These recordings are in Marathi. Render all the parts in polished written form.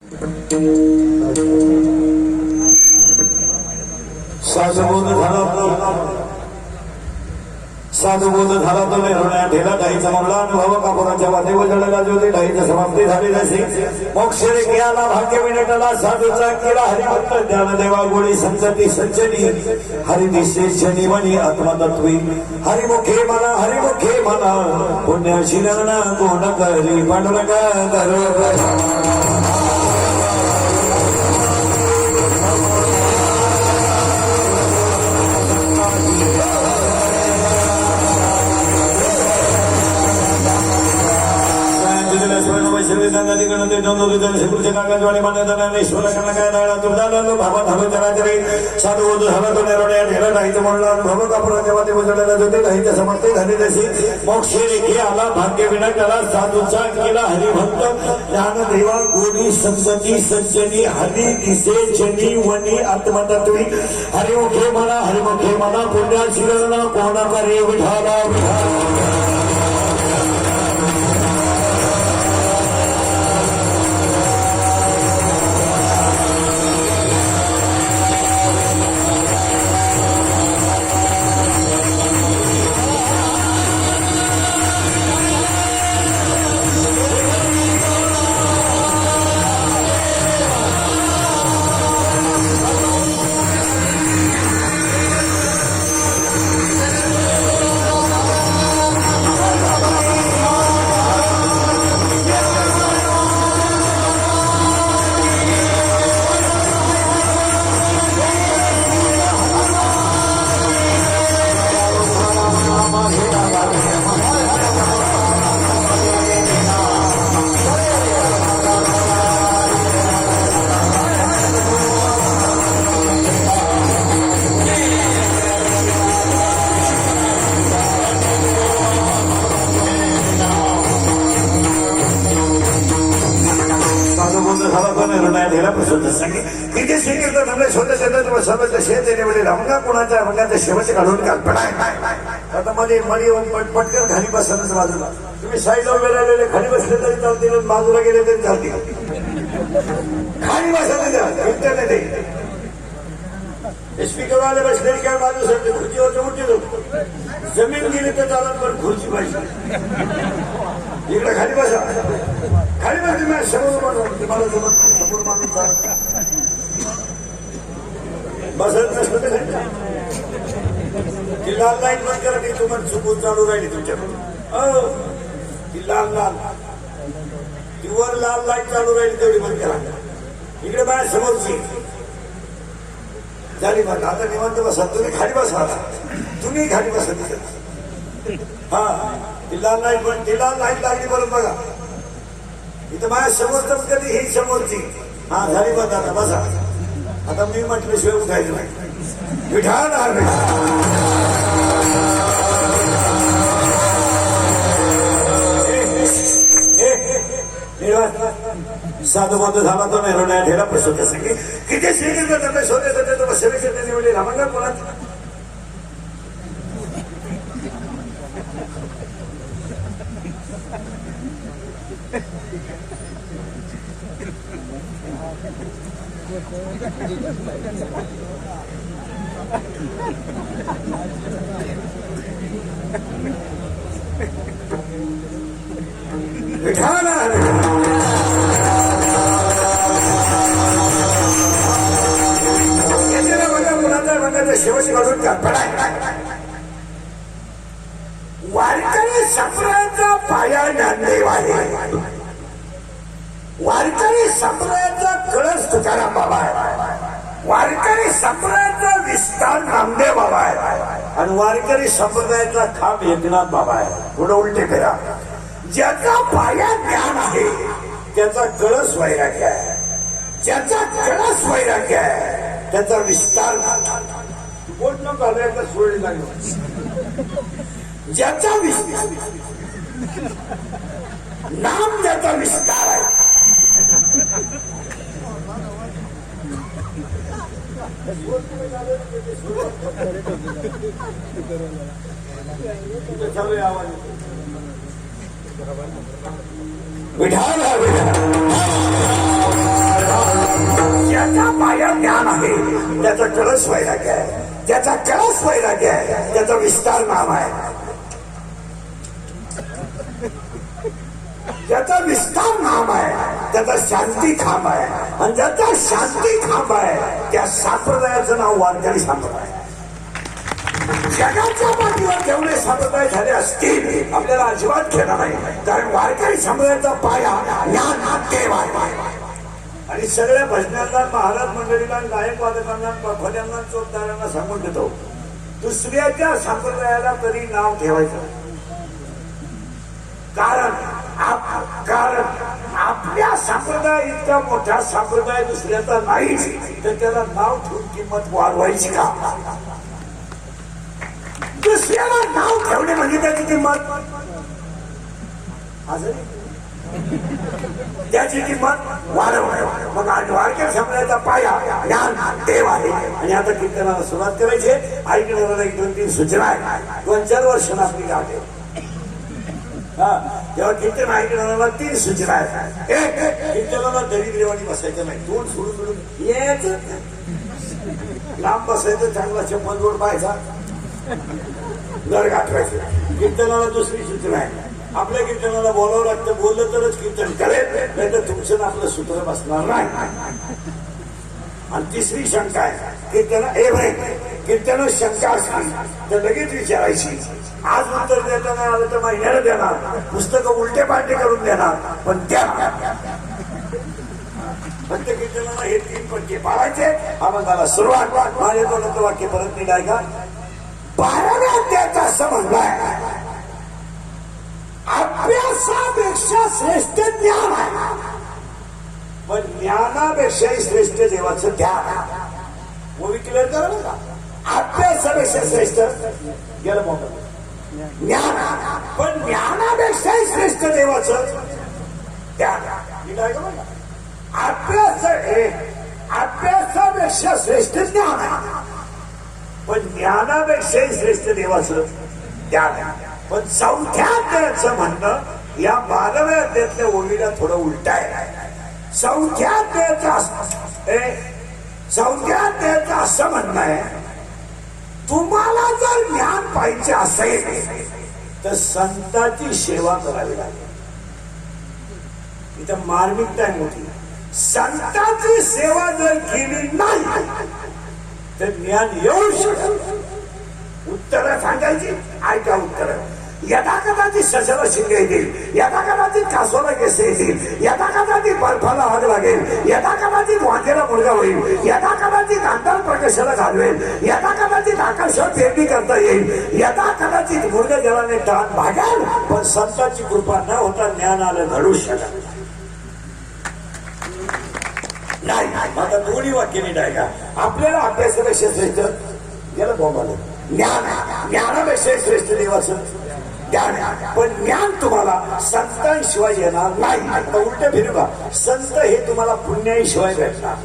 साधुबोध झाला तो निर्णय ठेला ढाईचा मामला अनुभव कापुराच्या वाटेवर जळला ज्योती ढाईची समाप्ती झाली जशी मोक्षरे केला भाग्य विनटला साधूचा केला हरिभक्त ज्ञानदेवा गोळी संतती संचनी हरिदिशे शनिवनी आत्मतत्वी हरिमुखे मला पुण्यशीलन कोण करी पांडुरंग भाग्य विनाकाला साधूचा केला हरिभक्त ज्ञानदेवा गोडी संतती संचनी हरी दिसे जनी वनी आत्मतत्वी हरिमुखे मला पुण्याशीलन कोण करे विठाला शेवटचे काढून कल्पना आता मध्ये पटकन खाली बसण्याच बाजूला तुम्ही साईडला उभे राहिलेले खाली बसले तरी चालतील बाजूला गेले तरी चालतील खाली बसायला स्पीकर वाले बसले काय बाजू सांगते खुर्चीवरचे मोठी लोक जमीन गेली तर चालत पण खुर्ची पाहिजे इकडे खाली बसा तुम्ही समोर मला समोर माणूस बसत नसलं तर ती लाल लाईट बंद करा ती तुम्हाला चुकून चालू राहिली तुमच्याकडून ती लाल ती वर लाल लाईट चालू राहिली तेवढी बंद करा इकडे माझ्या समोरची झाली बंद आता निवांत बसा तुम्ही खाली बसा तुम्ही खाली बसा तिथे हा ती लाल लाईट लागली बरं बघा इथं माझ्या समोर तर कधी ही समोरची हा झाली बंद आता बसा आता मी म्हटल्याशिवाय उठायचं नाही विठाल साधुबोध झाला तो निर्णय ठेला प्रसूत संगे किती श्रीकृष्ण त्यांना शोधत होते तो सेवेचे निवडले रामंगा कोणात शेवटी काढून वारकरी संप्रदायाचा पाया ज्ञानदेव आहे वारकरी संप्रदायाचा कळस तुकाराम बाबा आहे वारकरी संप्रदायाचा विस्तार नामदेव बाबा आहे आणि वारकरी संप्रदायाचा खांब एकनाथ बाबा आहे थोडं उलटे फेरा ज्याचा पाया ज्ञान आहे त्याचा कळस वैराग्य आहे ज्याचा कळस वैराग्य आहे त्याचा विस्तार बोट न घालायला सोडली लागली ज्याचा विस्तार नाम ज्याचा विस्तार आहे विठाल ज्ञान आहे त्याचा कळस वैराग्य आहे, त्याचा कळस वैराग्य आहे, त्याचा विस्तार नाम आहे, ज्याचा विस्तार नाम आहे त्याचा शांती खांब आहे, आणि ज्याचा शांती खांब आहे त्या संप्रदायाचं नाव वारकरी संप्रदाय. जगाच्या पाठीवर जेवढे संप्रदाय झाले असतील आपल्याला अजिबात घेणार नाही, कारण वारकरी संप्रदायाचा पाया ज्ञान देव आहे. आणि सगळ्या भजनांना, महाराज मंडळीला, गायक वादकांना, भजनांना, चोपदारांना सांगून देतो, दुसऱ्याच्या संप्रदायाला तरी नाव ठेवायचं, कारण आपल्या संप्रदाय इतका मोठा संप्रदाय दुसऱ्याचा नाही, तर त्याला नाव ठेवून किंमत वाढवायची का? दुसऱ्याला नाव ठेवणे म्हणजे त्याची किंमत त्याची किंमत वाढवणे. मग वारकरी संप्रदायाचा पाया ज्ञान देव आहे. आणि आता कीर्तनाला सुरुवात करायची. ऐकणाऱ्याला 1-2-3 सूचना आहे. 2-4 वर्षांना आपली गाठ आहे. तेव्हा कीर्तन ऐकणाऱ्याला 3 सूचना आहेत. एक, कीर्तनाला दरिद्रेवाणी बसायचं नाही, तोंड सोडून सोडून यायचं, लांब बसायचं, चांगला चप्पल जोड पाहायचा, घर गाठवायचं. कीर्तनाला दुसरी सूचना आहे, आपल्या कीर्तनाला बोलावं लागतं, बोललं तरच कीर्तन करेल, नाही तर तुमचं आपलं सूत्र बसणार नाही. आणि तिसरी शंका आहे, कीर्तन शंका असली तर लगेच विचारायची. आज उत्तर देताना आलं तर महिन्याला देणार, पुस्तकं उलटे पालटे करून देणार, पण त्या फक्त कीर्तनाला हे 3 पट्टे पाळायचे. आपण त्याला सुरुवात माझे दोन वाक्य परत नाही आहे का? 12व्या अध्यायाचं असं म्हणलंय, अभ्यासापेक्षा श्रेष्ठ ज्ञान आहे, पण ज्ञानापेक्षाही श्रेष्ठ देवाचं ध्यान आहे. मूवी क्लिअर करा का? अभ्यासापेक्षा श्रेष्ठ गेलं मोठं ज्ञान, पण ज्ञानापेक्षाही श्रेष्ठ देवाचं ध्यान. अभ्यासापेक्षा श्रेष्ठ ज्ञान आहे, पण ज्ञानापेक्षाही श्रेष्ठ देवाचं ध्यान आहे. पण 4थ्या अध्यायाचं म्हणणं या 12व्या अध्यायातल्या ओळीला थोडं उलट आहे. 4थ्या अध्यायाचं असं म्हणणं आहे, तुम्हाला जर ज्ञान पाहिजे असेल तर संतांची सेवा करावी लागेल. इथं मार्मिकता आहे मोठी. संतांची सेवा जर केली नाही तर ज्ञान येऊ शकत. उत्तर सांगायची, ऐका उत्तर. यदा कदाचित सशाला शिंगे येतील, यदा कदाचित कासोला केस येतील, यदा कदाचित बर्फाला आग लागेल, यदा कदाचित वांजेला मुलगा होईल, यदा कदाचित अंधार प्रकाशाला घालवेल, यदा कदाचित आकाशात पेरणी करता येईल, यदा कदाचित मुलगा जलाने टाण भागेल, पण संतांची कृपा न होता ज्ञान आलं घडू शकत नाही. आता दोन्ही वाक्य नीट आहे का? आपल्याला अभ्यासापेक्षा श्रेष्ठ गेलं बोंबाला ज्ञानापेक्षा श्रेष्ठ देवाचं ज्ञान, पण ज्ञान तुम्हाला संतांशिवाय येणार नाही. आता उलट फिरू का? संत हे तुम्हाला पुण्याशिवाय भेटणार.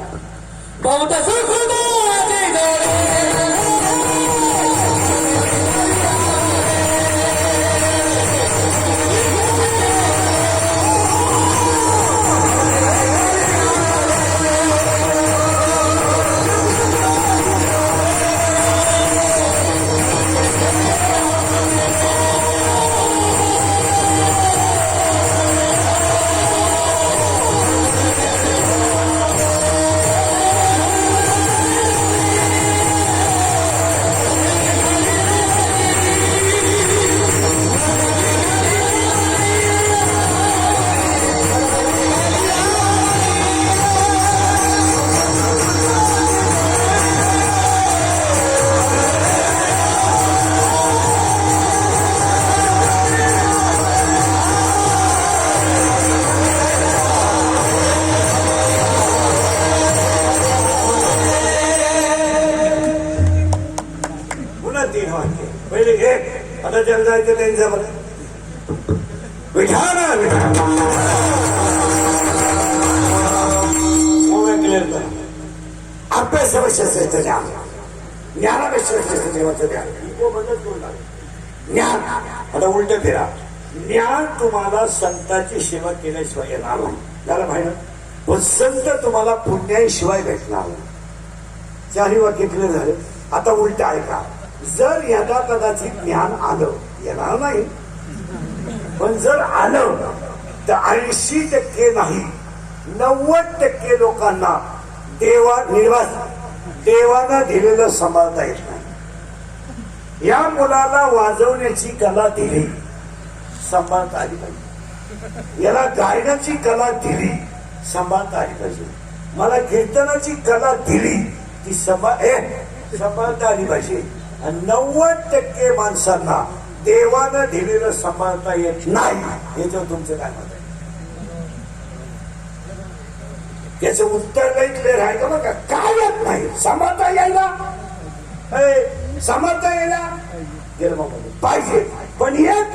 जायचं त्यांच्या अभ्यासापेक्षा श्रेष्ठ ज्ञान, ज्ञानापेक्षा श्रेष्ठ देवाचं ज्ञान. ज्ञान आता उलट फिरा. ज्ञान तुम्हाला संतांची सेवा केल्याशिवाय येणार नाही, त्याला माहिती. पण संत तुम्हाला पुण्याशिवाय भेटणार नाही. चारही वाक्य क्लिअर झाले. आता उलट ऐका. जर यदा कदाचित ज्ञान आलं, येणार नाही, पण जर आलं तर 80% नाही 90% लोकांना देवानं दिलेलं सांभाळता येत नाही. या मुलाला वाजवण्याची कला दिली, सांभाळता आली पाहिजे. याला गायनाची कला दिली, सांभाळता आली पाहिजे. मला कीर्तनाची कला दिली, ती सांभाळता आली पाहिजे. आणि 90% माणसांना देवानं दिलेलं सांभाळता येत नाही. याच्यावर तुमचं काय मत आहे? त्याचं उत्तर काही क्लिअर आहे का? बघा, काय येत नाही सांभाळता यायला, सांभाळता यायला पाहिजे, पण येत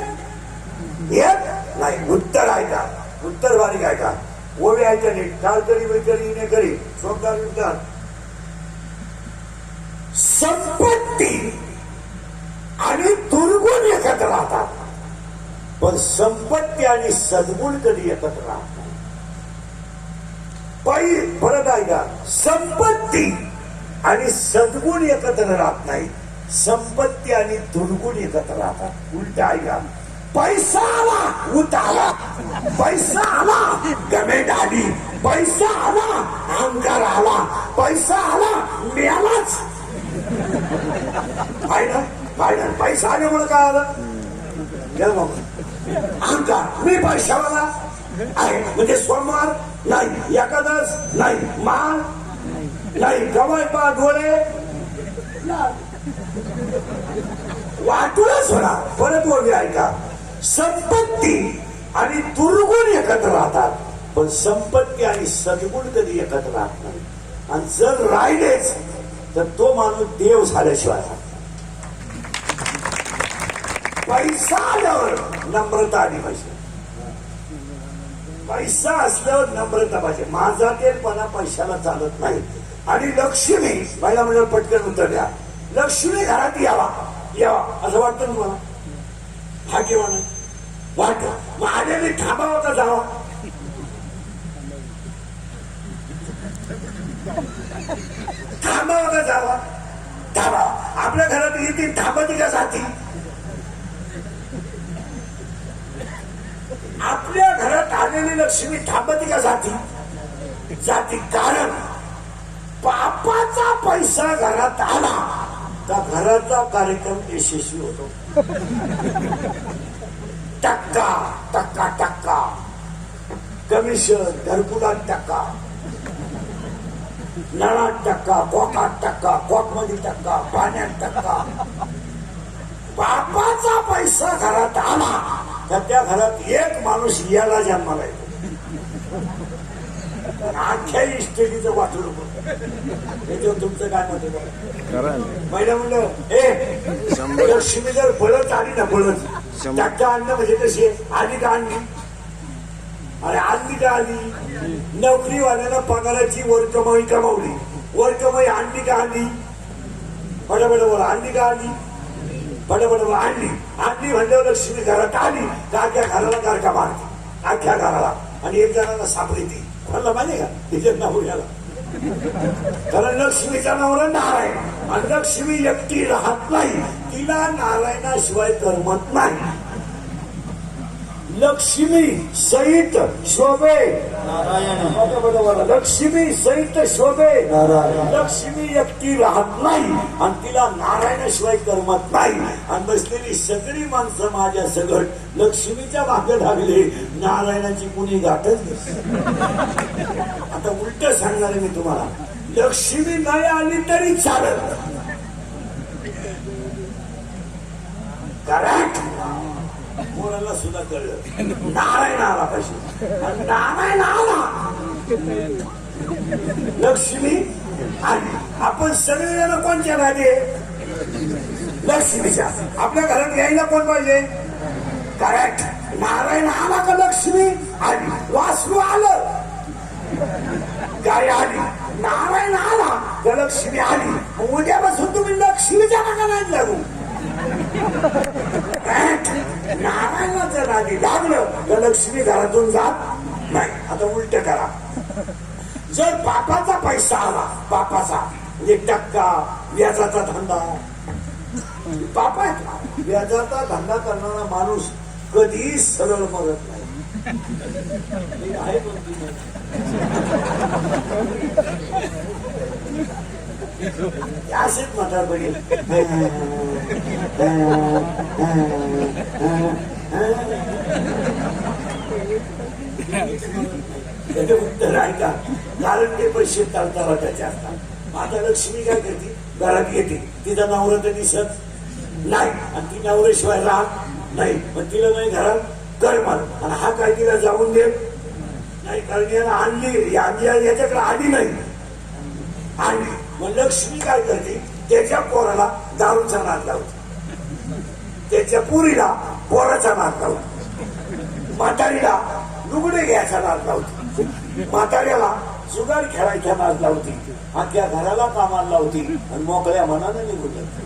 नाही. उत्तर आहे का? उत्तर बारीक आहे का? ओवी आहे का? नीट टाळकरी वेकरी ने करी शोधदार संपत्ती आणि दुर्गुण एकत्र राहतात, पण संपत्ती आणि सद्गुण कधी एकत्र राहतात. परत आहे का? संपत्ती आणि सद्गुण एकत्र राहत नाही, संपत्ती आणि दुर्गुण एकत्र राहतात. उलट आहे का? पैसा आला उत आला, पैसा आला गमेट आली, पैसा आला अहंकार आला, पैसा आला मिळालाच. पैसा आल्यामुळे काय आलं? अहंकार. मी पैशावाला आहे म्हणजे सोमवार नाही, एकादश नाही, मान नाही, गवाय पा डोळे वाटूनच होणार. परत बोलले आहे का? संपत्ती आणि दुर्गुण एकत्र राहतात, पण संपत्ती आणि सद्गुण कधी एकत्र राहत नाही. आणि जर राहिलेच तर तो माणूस देव झाल्याशिवाय. पैसा आल्यावर नम्रता आली पाहिजे. पैसा असल्यावर नम्रता पाहिजे. माझा तेलपणा पैशाला चालत नाही. आणि लक्ष्मी, पहिला म्हणजे पटकन उत्तर द्या. लक्ष्मी घरात यावा असं वाटतं तुम्हाला? हा किंवा नाही वाट. मग आलेली थांबावा का जावा? थांबावा का जावा? थांबावा. आपल्या घरात येतील थांबती का जाती? आपल्या घरात आलेली लक्ष्मी थांबती का जाती? जाती. कारण पापाचा पैसा घरात आला तर घराचा कार्यक्रम यशस्वी होतो. टक्का टक्का टक्का कमिशन, घरकुलात टक्का, नळात टक्का, कॉकात टक्का, कॉक मध्ये टक्का, पाण्यात टक्का. बापाचा पैसा घरात आला तर त्या घरात एक माणूस याला जन्माला येतो. अख्ख्या इस्टेटीचं वाटू नको. त्याच्यावर तुमचं काय मत आहे? पहिलं म्हणलं लक्ष्मी जर बळच आली ना, बळच टक्का आणणं म्हणजे कशी आली का आणली? अरे आणली का आली? नोकरीवाल्यानं पगाराची वर कमावली, वर कमाई आणली का आणली? बडबड आणली का आणली? बडबड आणली म्हणल्यावर लक्ष्मी घरात आली तर अख्ख्या घराला गारका मारते, अख्ख्या घराला. आणि एक जणाला सापडते. कोणाला माहिती का? तिच्या नवऱ्याला. कारण लक्ष्मीचा नवरा नारायण, आणि लक्ष्मी एकटी राहत नाही, तिला नारायणाशिवाय करमत नाही. लक्ष्मी सहित शोभे नारायण, लक्ष्मी सहित शोभे नारायण. लक्ष्मी एकटी राहत नाही आणि तिला नारायणाशिवाय करमत नाही. आणि बसलेली सगळी माणसं माझ्या सगळं लक्ष्मीच्या मागे लागले, नारायणाची कुणी गाठच नसते. आता उलट सांगणार मी तुम्हाला, लक्ष्मी नाही आली तरी चालत. कारण कोणाला सुद्धा कळलं नारायण आला पाहिजे. नारायण आला, लक्ष्मी आली. आपण सगळेजण कोणच्या राजे? लक्ष्मीच्या. आपल्या घरात यायला कोण पाहिजे? करेक्ट. नारायण आला का लक्ष्मी आली. वासरू आलं, गाय आली. नारायण आला का लक्ष्मी आली. उद्यापासून तुम्ही लक्ष्मीच्या नाका नाही लागू. नारायणाच्या नादी लागलं तर लक्ष्मी घरातून जात नाही. आता उलट करा. जर बापाचा पैसा आला, बापाचा म्हणजे टक्का व्याजाचा धंदा पाप आहे. व्याजाचा धंदा करणारा माणूस कधीही सरळ मरत नाही. आहे असेच म्हातार पडेल. त्याचे उत्तर आहे का? कारण ते पैसे तळतळाटाचे असतात. आता लक्ष्मी काय करते? घरात येते, तिचा नवरा तर दिसत नाही आणि ती नवऱ्याशिवाय राहत नाही. पण तिला नाही घरात करमत आणि हा काय तिला जाऊन देत नाही. कारण याला आणली याच्याकडे आली नाही आणली. मग लक्ष्मी काय करते? त्याच्या पोराला दारूचा नाद लावते, त्याच्या पुरीला पोराचा नाद लावते, म्हातारीला लुगडे घ्यायचा नाद लावते, म्हाताऱ्याला जुगार खेळायचा नाद लावते, अख्ख्या घराला कामाला लावती आणि मोकळ्या मनानं निघून जाते.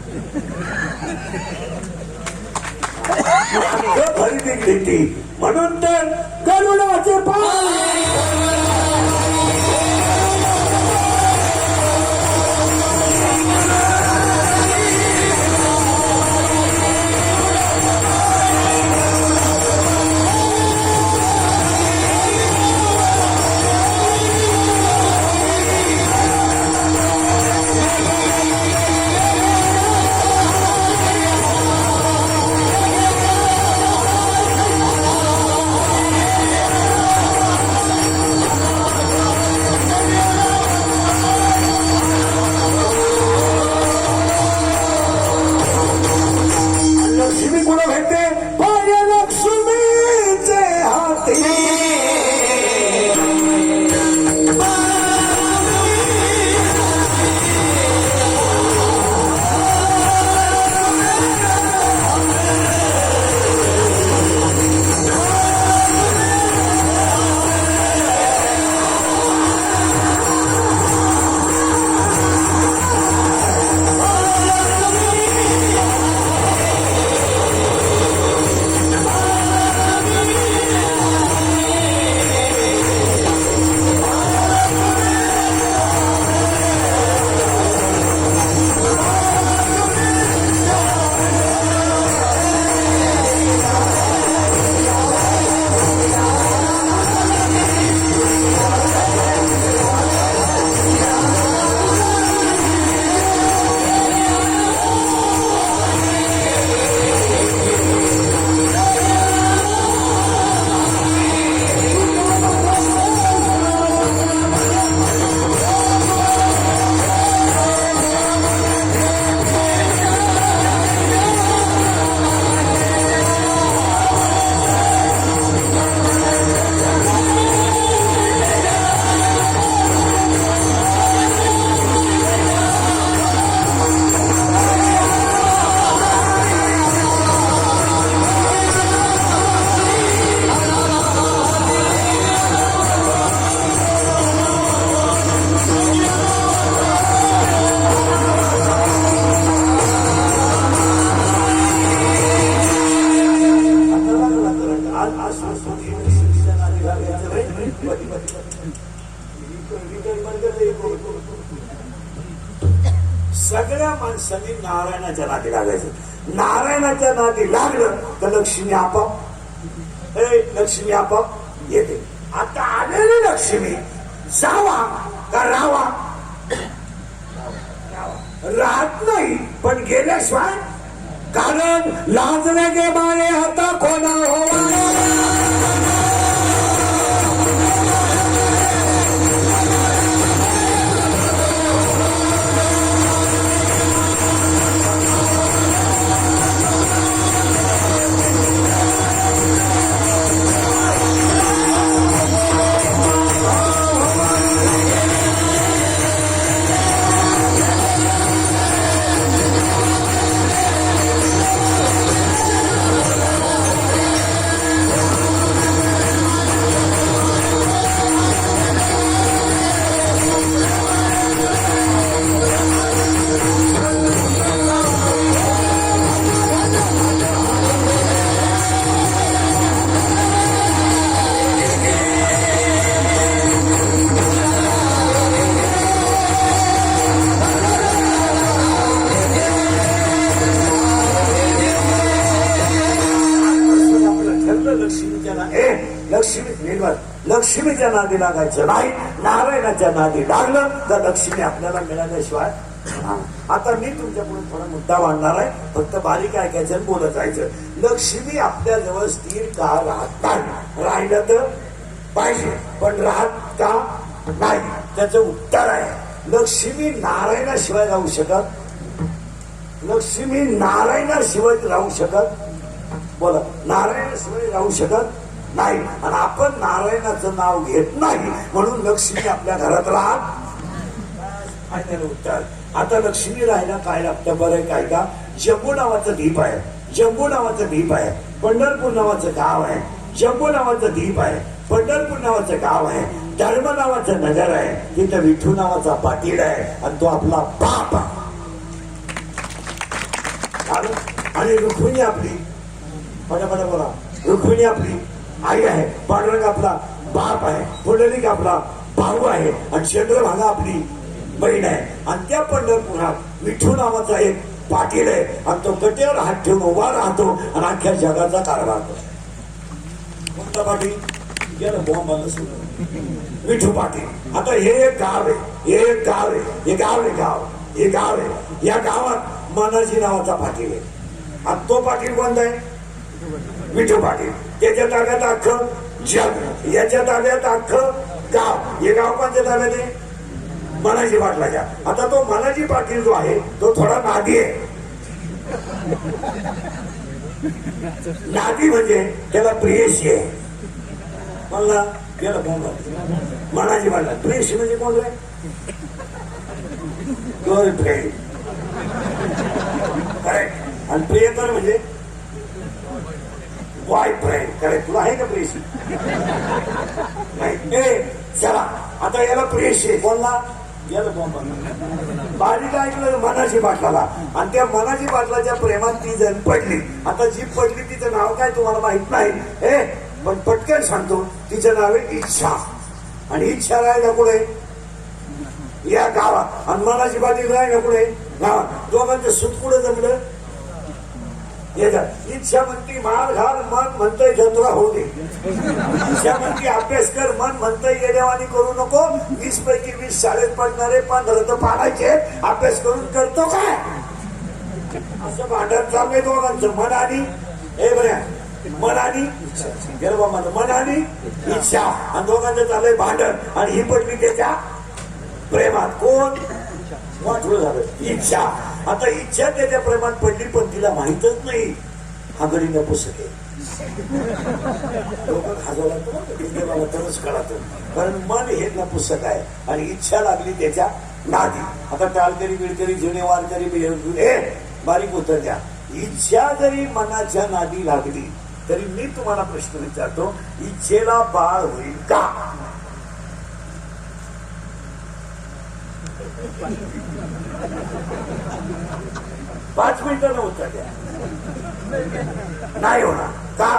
खरेदी घेते. म्हणून तर गरुडाचे पाय सगळ्या माणसांनी नारायणाच्या नादी लागायचं. नारायणाच्या नादी लागलं तर लक्ष्मी आपाप लक्ष्मी आपाप येते. आता आलेली लक्ष्मी जावा का राहावा? राहत नाही पण गेल्याशिवाय. कारण लाजले गे मारे आता कोणा हो लक्ष्मीच्या नादी लागायचं नाही. नारायणाच्या नादी लागलं तर लक्ष्मी आपल्याला मिळाल्याशिवाय. आता मी तुमच्या पुढे थोडा मुद्दा मांडणार आहे, फक्त बारीक ऐकायचं आणि बोलत जायचं. लक्ष्मी आपल्या जवळ स्थिर का राहत नाही? राहिलं तर पाहिजे, पण राहत का नाही? त्याचं उत्तर आहे, लक्ष्मी नारायणाशिवाय राहू शकत. लक्ष्मी नारायणाशिवाय राहू शकत. बोला, नारायणाशिवाय राहू शकत नाही. आणि आपण नारायणाचं नाव घेत नाही म्हणून लक्ष्मी आपल्या घरात राहत. उत्तर. आता लक्ष्मी राहायला काय लागतं बरं काय का? जम्बू नावाचं द्वीप आहे. जम्बू नावाचं द्वीप आहे. पंढरपूर नावाचं गाव आहे. जम्बू नावाचं द्वीप आहे. पंढरपूर नावाचं गाव आहे. धर्म नावाचं नगर आहे. तिथं विठू नावाचा पाटील आहे आणि तो आपला बाप आहे. आणि रुक्मिणी आपली, पटापटा बोला, रुक्मिणी आपली आई आहे. पांडुरंग आपला बाप आहे. पुंडलिक आपला भाऊ आहे. आणि चंद्रभागा आपली बहीण आहे. आणि त्या पंढरपुरात विठू नावाचा एक पाटील आहे आणि तो कटेवर हात ठेवून उभा राहतो आणि अख्ख्या जगाचा कारभार करतो. कोणता पाटील? गेलं बॉम्बाला सुरू, विठू पाटील. आता हे एक गाव आहे, हे एक गाव आहे, हे गाव आहे, हे गाव आहे. या गावात मानाजी नावाचा पाटील आहे. आणि तो पाटील कोणता आहे? विठू पाटील. त्याच्या ताब्यात अख्खं जग, याच्या ताब्यात अख्खं गाव. हे गाव कोणत्या ताब्यात आहे? मनाजी पाटलाच्या. आता तो मनाजी पाटील जो आहे तो थोडा नादी आहे. नादी म्हणजे त्याला प्रेयसी आहे. म्हणला गेला मनाजी पाटला. प्रेयसी म्हणजे कोण रे? गर्लफ्रेंड. करेक्ट. आणि प्रियकर म्हणजे बॉयफ्रेंड. करेक्ट. तुला आहे का प्रेयसी? नाही. चला, आता याला प्रेयसी आहे. कोणला? बारीक ऐकलं मनाजी पाटलाला. आणि त्या मनाजी पाटलाच्या प्रेमात ती जण पडली. आता जी पडली तिचं नाव काय तुम्हाला माहित नाही, पण पटकन सांगतो. तिचं नाव आहे इच्छा. आणि इच्छा राहिला कुठे? या गावात. आणि मनाजी पाटील राहिला कुठे? गावात. दोघांचं सुत कुठं जमलं? इच्छा म्हणती मार घाल, मन म्हणतंय जत्रा होऊ दे. इच्छा म्हणती अभ्यास कर, मन म्हणतंय येडेवानी करू नको. 20 पैकी 20 शाळेत पडणारे 15 तर पाडायचे. अभ्यास करून करतो काय? असं भांडण चाललंय दोघांचं. मन आणि मन आणि मन आणि इच्छा. आणि दोघांचं चाललंय भांडण. आणि ही पडली त्याच्या प्रेमात. कोण? वाटलं झालं इच्छा. आता इच्छा त्याच्या प्रेमात पडली, पण तिला माहितच नाही हा गडी पुस्तक आहे. लोक खाजवा लागतो तरच कळतं. कारण मन हे पुस्तक आहे आणि इच्छा लागली त्याच्या नादी. आता टाळकरी बिडकरी जुने वारकरी बारीक उत्तर द्या. इच्छा जरी मनाच्या नादी लागली तरी मी तुम्हाला प्रश्न विचारतो, इच्छेला बाळ होईल का? 5 मिनिटांना उत्तर द्या. नाही होणार का?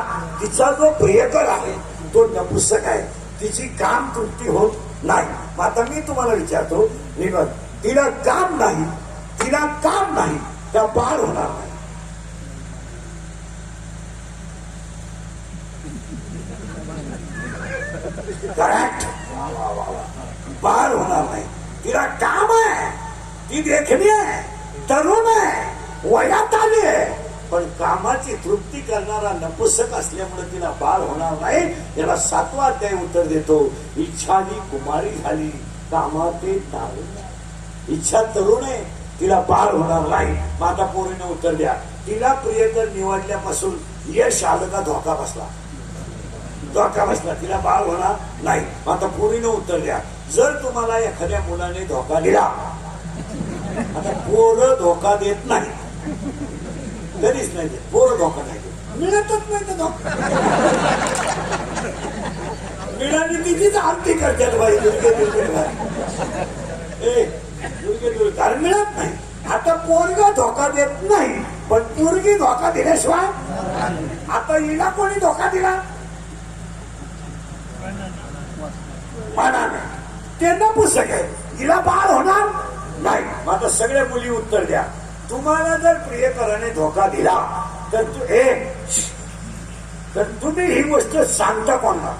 तिचा जो प्रियकर आहे तो नपुसक आहे. तिची काम तृप्ती होत नाही. आता मी तुम्हाला विचारतो, तिला काम नाही, तिला काम नाही, त्या बाळ होणार नाही. करेक्ट. बाळ होणार नाही. तिला काम आहे, ती देखणी आहे, तरुण आहे, वयात आली आहे, पण कामाची तृप्ती करणारा नपुसक असल्यामुळे तिला बाळ होणार नाही. याला 7वा अध्याय उत्तर देतो. इच्छा ही कुमारी झाली, कामाते तारुण्य. इच्छा तरुण आहे, तिला बाळ होणार नाही. माझा पोरीने उत्तर द्या. तिला प्रियकर निवडल्यापासून यश आलं का धोका बसला? धोका बसला. तिला बाळ होणार नाही. आता पोरीने उत्तर द्या. जर तुम्हाला एखाद्या मुलाने धोका दिला, आता पोरं धोका देत नाही, कधीच नाही देत. पोरं धोका नाही देत, मिळतच नाही तर धोका. मिळाली तिचीच आरती करतात बाई. कारण मिळत नाही. आता पोरगा धोका देत नाही, पण पोरगी धोका दिल्याशिवाय. आता हिला कोणी धोका दिला? मनाने. ते नपुसक आहे, हिला बाळ होणार नाही. आता सगळ्या मुली उत्तर द्या. तुम्हाला जर प्रियकराने धोका दिला तर तुम्ही ही गोष्ट सांगता कोणाला?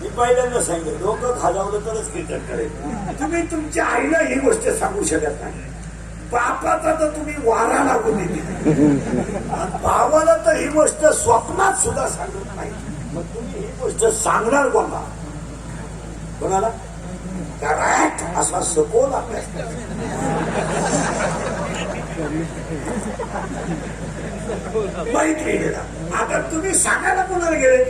मी पहिल्यांदा सांगितलं डोकं खाजावलं तरच कीर्तन करेल. तुम्ही तुमच्या आईला ही गोष्ट सांगू शकत नाही. बापाचा तर तुम्ही वारा लागून देते, भावाला तर ही गोष्ट स्वप्नात सुद्धा सांगत नाही. मग तुम्ही ही गोष्ट सांगणार कोणाला? कोणाला? करेक्ट असा सखोल अभ्यास. मैत्रिणीला आता तुम्ही सांगायला कोणाला गेले?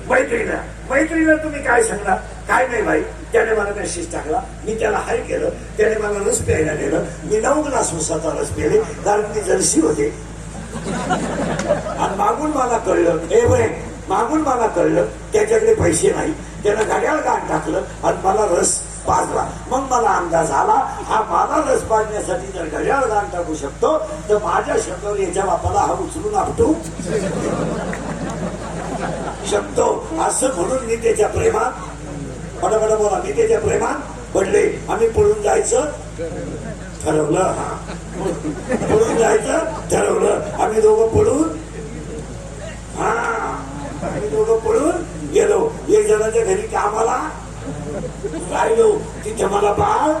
मैत्रिणीला तुम्ही काय सांगणार? काय नाही बाई, त्याने मला मेसेज टाकला, मी त्याला हाय केलं, त्याने मला रस प्यायला दिलं, मी 9 ग्लास उसाचा रस प्यायले कारण मी जर्सी होते. आणि मागून मला कळलं त्याच्याकडे पैसे नाही, त्यानं गाड्याला गाण टाकलं आणि मला रस पाजला. मग मला अंदाज आला हा मला रस पाजण्यासाठी जर घड्याळ गाण टाकू शकतो तर माझ्या शब्दावर याच्या बापाला हा उचलून आपटू शकतो. असं म्हणून मी त्याच्या प्रेमात पटापटा बोला, मी त्याच्या प्रेमात पडले. आम्ही पळून जायचं ठरवलं. पळून जायचं ठरवलं. आम्ही दोघं पळून गेलो. एक जणाच्या घरी कामाला राहिलो. तिथे मला बाळ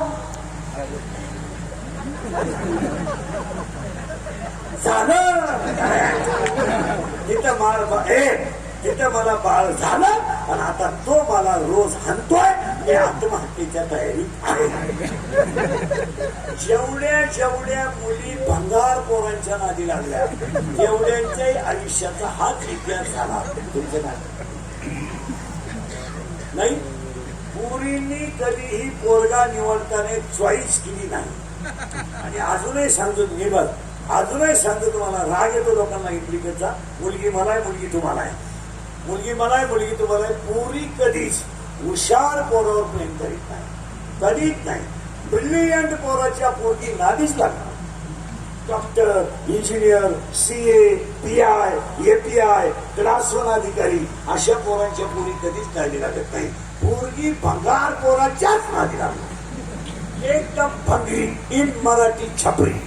झालं. तिथं मला बाळ झालं आणि आता तो मला रोज हाणतोय. मी आत्महत्येच्या तयारीत आहे. जेवढ्या मुली भंगार पोरांच्या नादी लागल्या तेवढ्यांच्या आयुष्याचा हाच इतिहास झाला. तुमच्या नाही, पोरींनी कधीही पोरगा निवडताना चॉईस केली नाही. आणि अजूनही सांगतो तुम्हाला, राग येतो लोकांना इंग्लिशचा. मुलगी मला आहे, मुलगी तुम्हाला आहे, मुलगी मला आहे, मुलगी तुम्हाला आहे. पोरी कधीच हुशार पोरावर प्रेम करीत नाही, कधीच नाही. ब्रिलियंट पोराच्या पोरगी नादीच लागणार. Doctor, engineer, CA, PI, API, class 1 अधिकारी अशा पोरांच्या पोरी कधीच नादी लागत नाही. पोरगी भंगार पोराच्याच नादी लागणार. एकदम भंगी इन मराठी छपरी.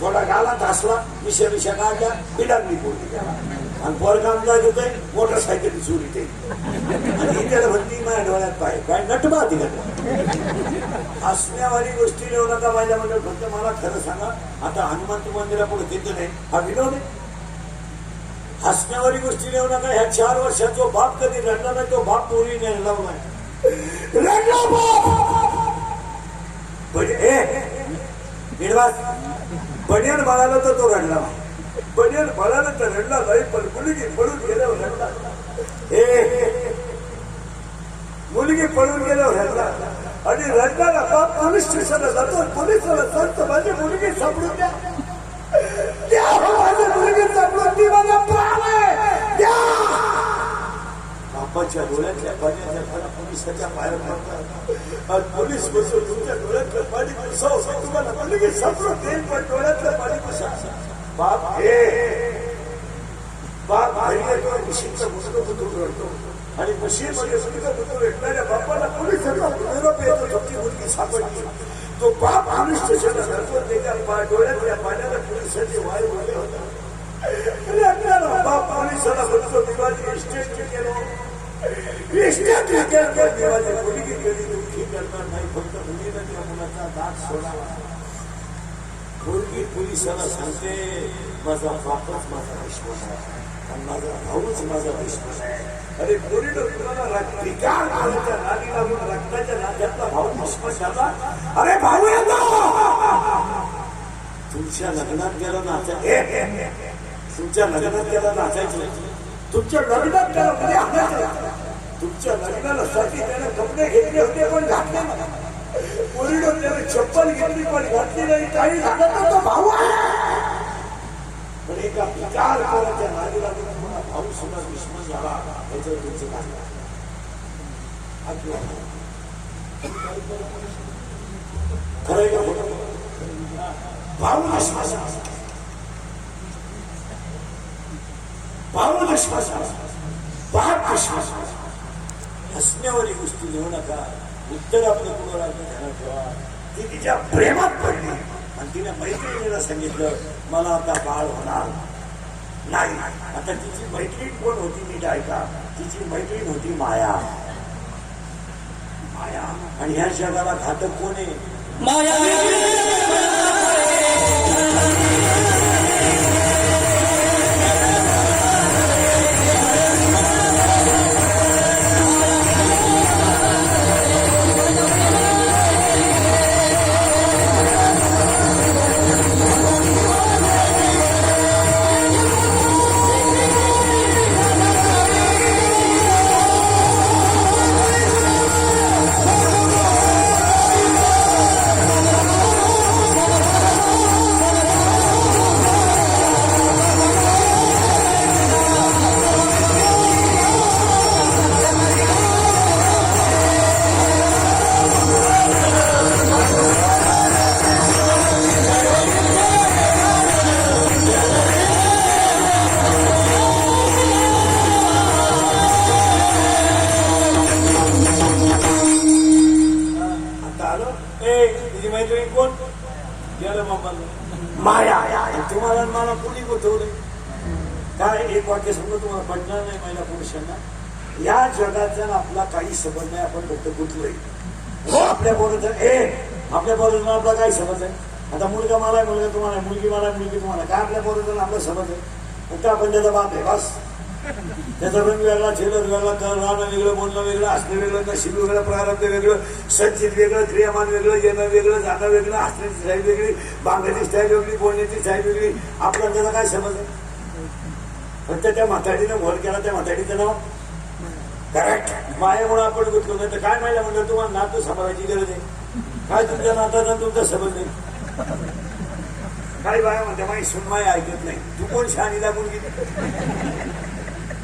थोडा गालात असला विषय काढला बिलागली पोरगी त्याला. आणि पोरगाम काय होतंय, मोटरसायकल चोरी ते. आणि त्याला म्हणती माझ्या डोळ्यात पाय काय नटबा ती हसण्यावारी गोष्टी लिहू नका माझ्या मंडळ. फक्त मला खरं सांगा, आता हनुमंत मंदिरापुढे तिथं नाही हा विनोद आहे. हसण्यावारी गोष्टी लिहू नका. ह्या 4 वर्षात जो बाप कधी रडला नाही तो बाप पोरीने लावला नाही. बनियान म्हणाला तर तो रडला नाही. बनियान म्हणाला तर रडला नाही. पण मुलगी पळून गेल्यावर रडला. मुलगी पळून गेल्यावर रडला. आणि रडणारा बाप पोलीस स्टेशनला जातो. पोलिसाला सांगतो माझी मुलगी सापडून द्या. माझी मुलगी सापडून ती माझा प्राण आहे द्या. बापाच्या डोळ्यातल्या पाण्याच्या फळा पोलिसाच्या बाहेर पडतात. आणि पोलीस बसून तुमच्या डोळ्यातलं पाणी पुसाव तुम्हाला मुलगी सापडून देईल. पण डोळ्यातलं पाणी पुसा. बाप घरी येतो, मशीनचा मुलगा बुतून रडतो. आणि मशीनमध्ये मुलगा बुतून भेटणाऱ्या बापाला पोलिसांना निरोप येतो तुमची मुलगी सापडली. तो बाप पोलीस स्टेशनला जातो. त्याच्या डोळ्यातल्या पाण्याला पोलिसांचे वाय बोलले होता. बाप पोलिसाला म्हणतो देवाची इस्टेट केलो. इस्टेट देवाची मुलगी गेली दुःखी करणार नाही. फक्त मुलीनं त्या मुलाचा दाग सोडावा. मुलगी पोलिसाला सांगते माझा बापच माझा विश्वास आहे आणि माझा भाऊच माझा विश्वास आहे. अरे पोरीनं तुला विकार घालायच्या नादी लागून रक्ताच्या नात्यातला भाऊ विश्वास झाला. अरे भाऊ येतो तुमच्या लग्नात गेला नाचायचं. तुमच्या लग्नात गेला नाचायचं. तुमच्या लग्नात त्याला मध्ये आणायचं. तुमच्या लग्नाला साठी त्याने कपडे घेतले होते पण घातले नाही. पोरीनं त्याने चप्पल घेतली पण घातली नाही. काही झालं तर तो भाऊ आहे. पण एका विचार करायच्या नादी लागून तुम्हाला भाऊ सुद्धा विश्वास झाला. त्याच्यावर तुमचं काय खरंय का? भाऊ विश्वास, भाऊ विश्वास, बाप विश्वास. हसण्यावारी गोष्टी लिहू नका. उत्तर आपल्या कुणाला ध्यानात ठेवा. ती तिच्या प्रेमात पडली आणि तिने मैत्रिणीला सांगितलं मला आता बाळ होणार. नाही. आता तिची मैत्रीण कोण होती नीट ऐका. तिची मैत्रीण होती माया. माया. आणि ह्या जगाला घातक कोण आहे? माया. माया. तुम्हाला मला कोणी गोठवलं? काय एक वाक्य समजा तुम्हाला पडणार नाही महिला पुरुषांना. या जगाचा आपला काही संबंध नाही. आपण फक्त गुंतलोय. आपल्या बरोबर आपल्या बरोबर आपला काही संबंध आहे. आता मुलगा मला आहे, मुलगा तुम्हाला, मुलगी मला, मुलगी तुम्हाला. काय आपल्या बरोबर आपला संबंध आहे? फक्त आपण त्याचा बाप आहे बस. त्याचा रंग वेगळा, चेहरा वेगळा, राहणं वेगळं, बोलणं वेगळं, असणं वेगळं, नशीब वेगळं, प्रारब्ध वेगळं, संचित वेगळं, क्रियामान वेगळं, येणं वेगळं, जाणं वेगळं, हसण्याची स्टाईल वेगळी, बांगण्याची स्टाईल वेगळी, बोलण्याची स्टाईल वेगळी. आपला त्याचा काय समज आहे? फक्त त्या म्हाताडीनं घोल केला. त्या म्हाताडीचं नाव करेक्ट. मायामुळे आपण गुंतलो. नाही तर काय माहिती म्हणलं तुम्हाला नातू सांभाळायची गरज आहे. काय तुमच्या नाताचा तुमचा संबंध नाही. काही बाया म्हणते माई सुनमाई ऐकत नाही. तू कोण शहाणीला मुलगी?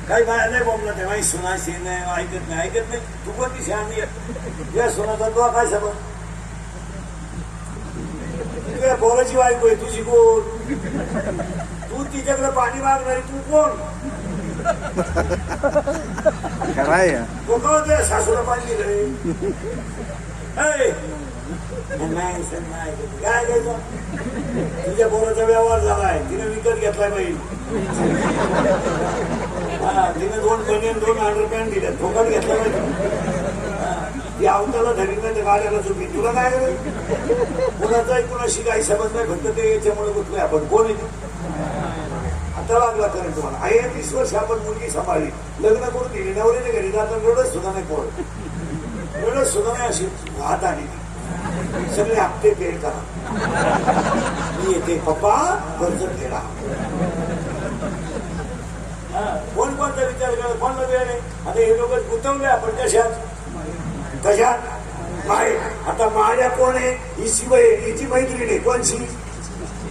काही बाया नाही बोलला ते माई सुनाशी नाही ऐकत नाही. तू कोणती शहाणी आहे? या सुनाचा तुला काय संबंध? तुझ्या पोराची बायको आहे, तुझी कोण? तू तिच्याकडे पाणी मागणारी तू कोण? कोण सासूला पाणी दिलं? काय द्यायचं? तुझ्या पोराचा व्यवहार झालाय. तिने विकत घेतलाय बाई. तिने 2 बनियन 2 अंडरपॅन्ट दिल्या. ठोकत घेतला पाहिजे. ती अवताला धरी नाही तर गाड्याला चुकी. तुला काय करायचं? कुणाचाही कुणाशी काही समज नाही. फक्त ते याच्यामुळे गुंतलोय आपण. कोण आहे? आता लागला करेल तुम्हाला. 30 वर्ष आपण मुलगी सांभाळली, लग्न करून दिली, नवरीने घरी जाता रडत सुद्धा नाही. पोर रडत सुद्धा नाही. अशी हात आली. सगळे हप्ते पे करा. मी येते पप्पा कर्ज फेडा. कोण कोणता विचार करा, कोणता वेळ आहे? आता हे लोक गुंतवले आपण कशात? माय. आता माया कोण आहे? हिची हिची मैत्रीण आहे. कोणची?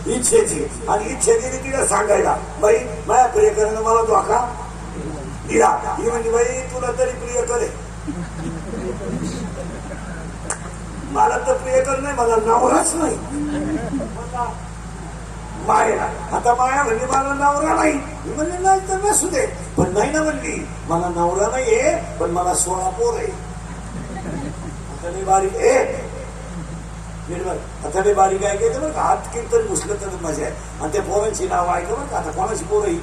इच्छेची. आणि इच्छेची तिला सांगायला बाई माया प्रियकरानं मला धोका दिला. ही म्हणजे बाई तुला तरी प्रियकर आहे. मला तर प्रियकर नाही, मला नवराच नाही. माया. आता माया म्हणली मला नवरा नाही. म्हणले नाही तर नसू दे. पण नाही ना म्हणली मला नवरा नाहीये, पण मला 16 पोर आहे. आता बारीक आता ते बारीक ऐकायचं बरं का. हात कीर्तन घुसलं तर मजा आहे. आणि त्या पोरांची नाव ऐका बरं का. आता कोणाची पोरं ही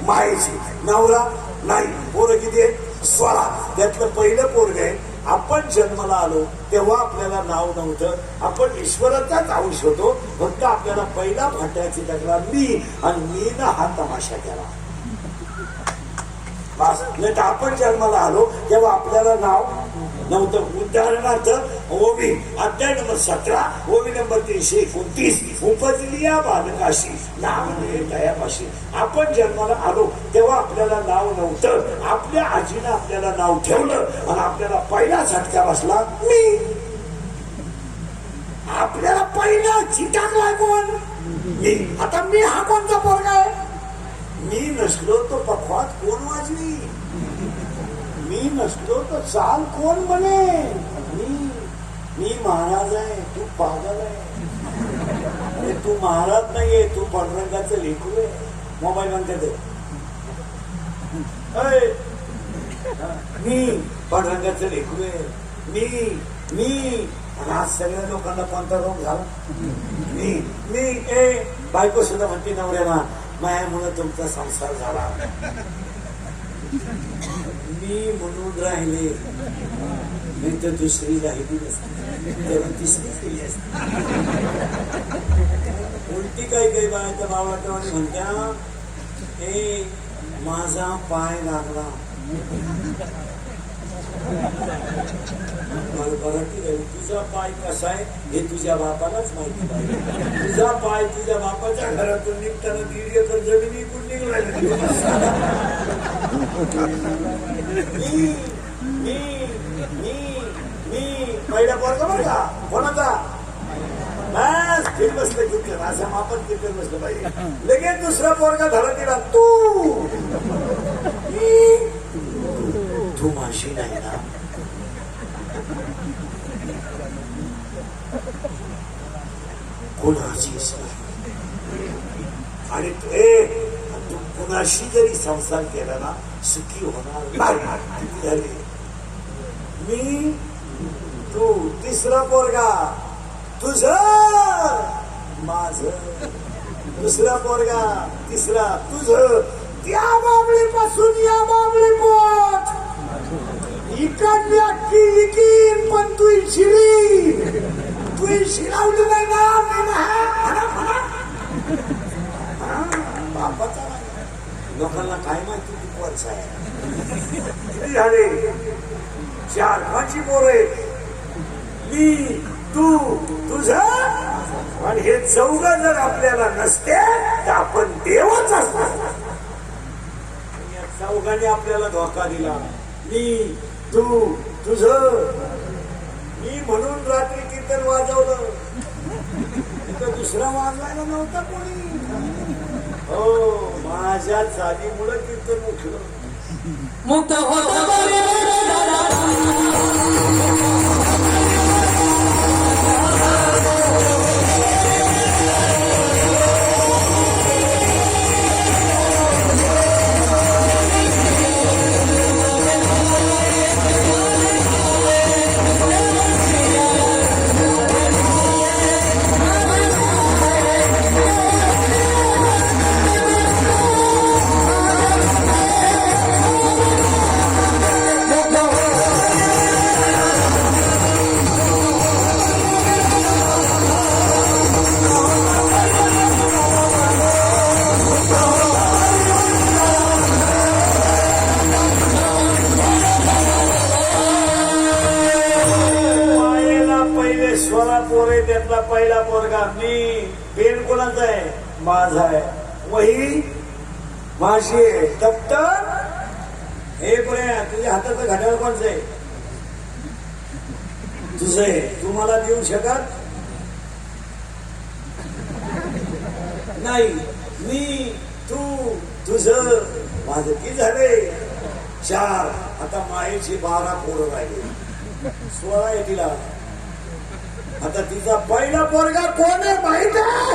मायेची. नवरा नाही. पोरं किती आहेत? 16. त्यातलं पहिलं पोरग आहे. आपण जन्माला आलो तेव्हा आपल्याला नाव नव्हतं. आपण ईश्वराचाच अंश होतो. फक्त आपल्याला पहिला फाट्याची तक्रार मी, आणि मी ना हा तमाशा केला बस. नाही तर आपण जन्माला आलो तेव्हा आपल्याला नाव नव्हतं. उदाहरणार्थ ओवी अध्याय नंबर 17, ओवी नंबर 329. उपजली या बालकाशी नाव नाही दयापाशी. आपण जन्माला आलो तेव्हा आपल्याला नाव नव्हतं. आपल्या आजीनं आपल्याला नाव ठेवलं आणि आपल्याला पहिला झटका बसला मी. आपल्याला पहिला चिटाकलाय कोण? मी. आता मी हा कोणता पोरगा आहे? मी नसलो तो पखवात कोण वाजवी? मी नसलो तो चाल कोण बने? मी महाराज आहे, तू पागल आहे. तू महाराज नाहीये, तू पांडुरंगाचं लेकरू आहे. मोबाईल म्हणते मी पांडुरंगाचं लेकरू आहे. मी आणि आज सगळ्या लोकांना कोणता रोग झाला? मी मी ए बायको सुद्धा म्हणते नवऱ्याला, मायामुळे तुमचा संसार झाला. मी म्हणून राहिले, मी तर दुसरी राहिली नसते, तेव्हा तिसरी केली असते. उलटी काही बाळाच्या बावळाटवाणी म्हणत्या, ए माझा पाय लागला. तुझा पाय कसा आहे हे तुझ्या बापालाच माहिती पाहिजे. तुझा पाय तुझ्या बापाच्या घरातून निघताना 1.5 एकर जमिनी इकडून निघाली. मी पहिला पोरगा बरं का कोणाचा? बस फिर बसलं कीर्तन, अशा मापात कीर्तन बसलं पाहिजे. लगेच दुसरा पोरगा धरा दिला, तू माझी नाही ना. कोणाचीच नाही. आणि तू कुणाशी जरी संसार केला ना सुखी होणार नाही. मी तू तिसरा पोरगा तुझं माझं, दुसरा पोरगा तिसरा तुझं. त्या बाबळीपासून या बाबळी पोट इकडली अख्खी इकीन, पण तू शिरी शिरावली नाही ना. बापाचा लोकांना काय माहिती तू कोणचा आहे. किती झाले? 4-5 पोरं आहेत. मी तू तुझं. आणि हे 4 जर आपल्याला नसते तर आपण देवच असतो. 4 आपल्याला धोका दिला. मी तू तुझं. मी म्हणून रात्री कीर्तन वाजवलं, तिथं दुसरा वाजवायला नव्हता कोणी. हो, माझ्या जादीमुळे कीर्तन उठलं. पोरे त्यातला पहिला पोरगा मी. पेन कोणाचा आहे? माझा आहे. वही माझी आहे. दप्तर हे पर्या तुझ्या हाताचं घड्याळ कोणचं आहे? तुझं आहे. तू मला देऊ शकत नाही. मी तू तुझं माझं किती झाले? 4. आता मायेची 12 पोरं राहिले. 16 आहे तिला. आता तिचा पहिला पोरगा कोण आहे माहित आहे?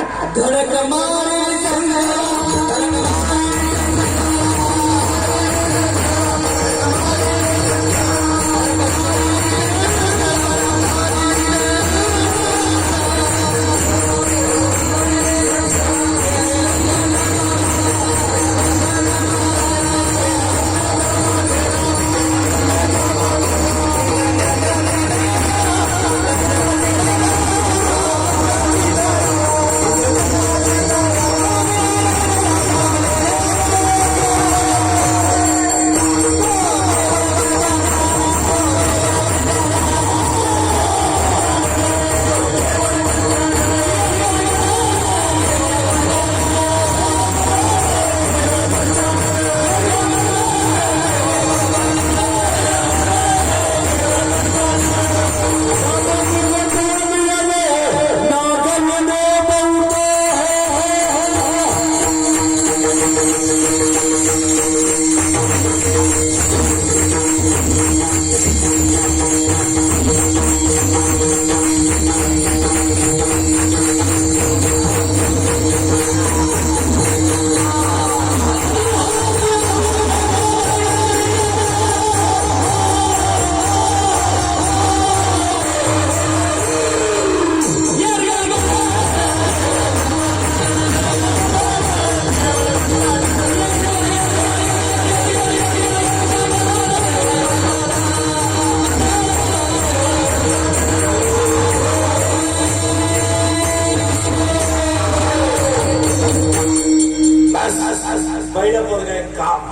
पहिला पोरगा आहे काम.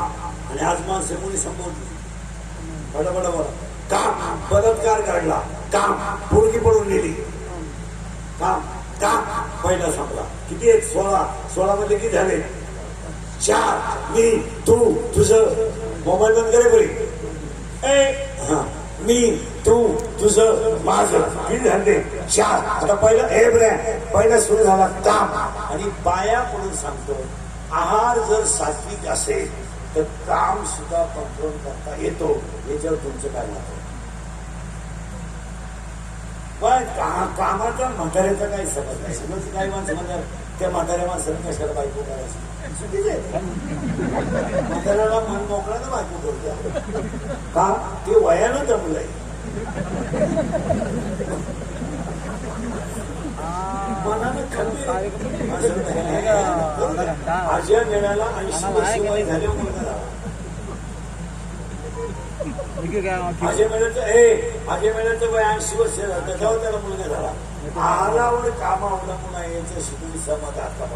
आणि आज माणसं मुली संबोधली बडा बडा बडा काम. बलात्कार काढला काम. पोरगी पडून नेली काम काम. पहिला संपला. किती आहेत? 16 मध्ये किती झाले? 4. मी तू तुझं. मोबाईल बंद करे बरी. मी तू तुझं माझं. किती झाले? 4. आता पहिला सुरू झाला काम. आणि बाया म्हणून सांगतो आहार जर सात्विक असेल तर काम सुद्धा कंट्रोल करता येतो. याच्यावर तुमचं काय मत? पण कामाचा म्हाताऱ्याचा काही समज नाही. समज काही माणसं म्हणतात त्या म्हाताऱ्या माणसाला कशाला बायको करायची. चुकीचे म्हाताऱ्याला मन मोकळा ना बायको करतो का? ते वयानं जमलंय. मनानं आजच्या मेळ्याला 80 वर्ष वय झाले मुलगा झाला. माझ्या मेळ्याचं वय 80 वर्ष झालं. त्याच्यावर त्याला मुलगा झाला. आहारावर काम अवलंबून आहे याच्याशी तुम्ही सहमत आहात का?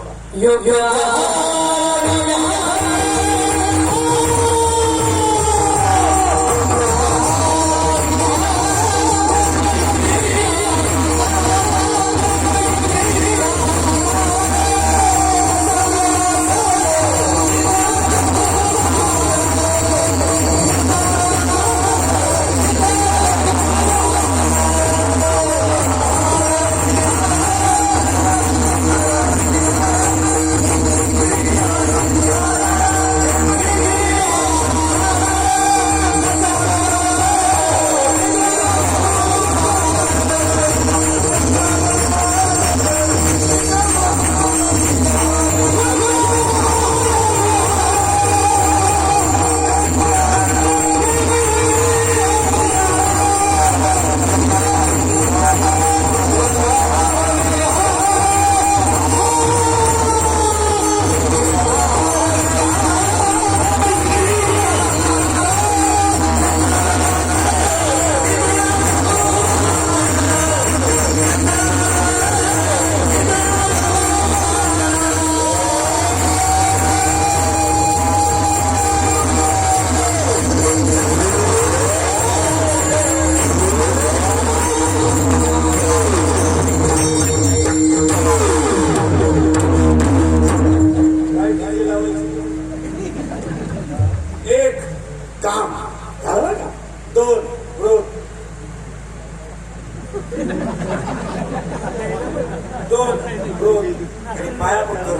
पाया पडतो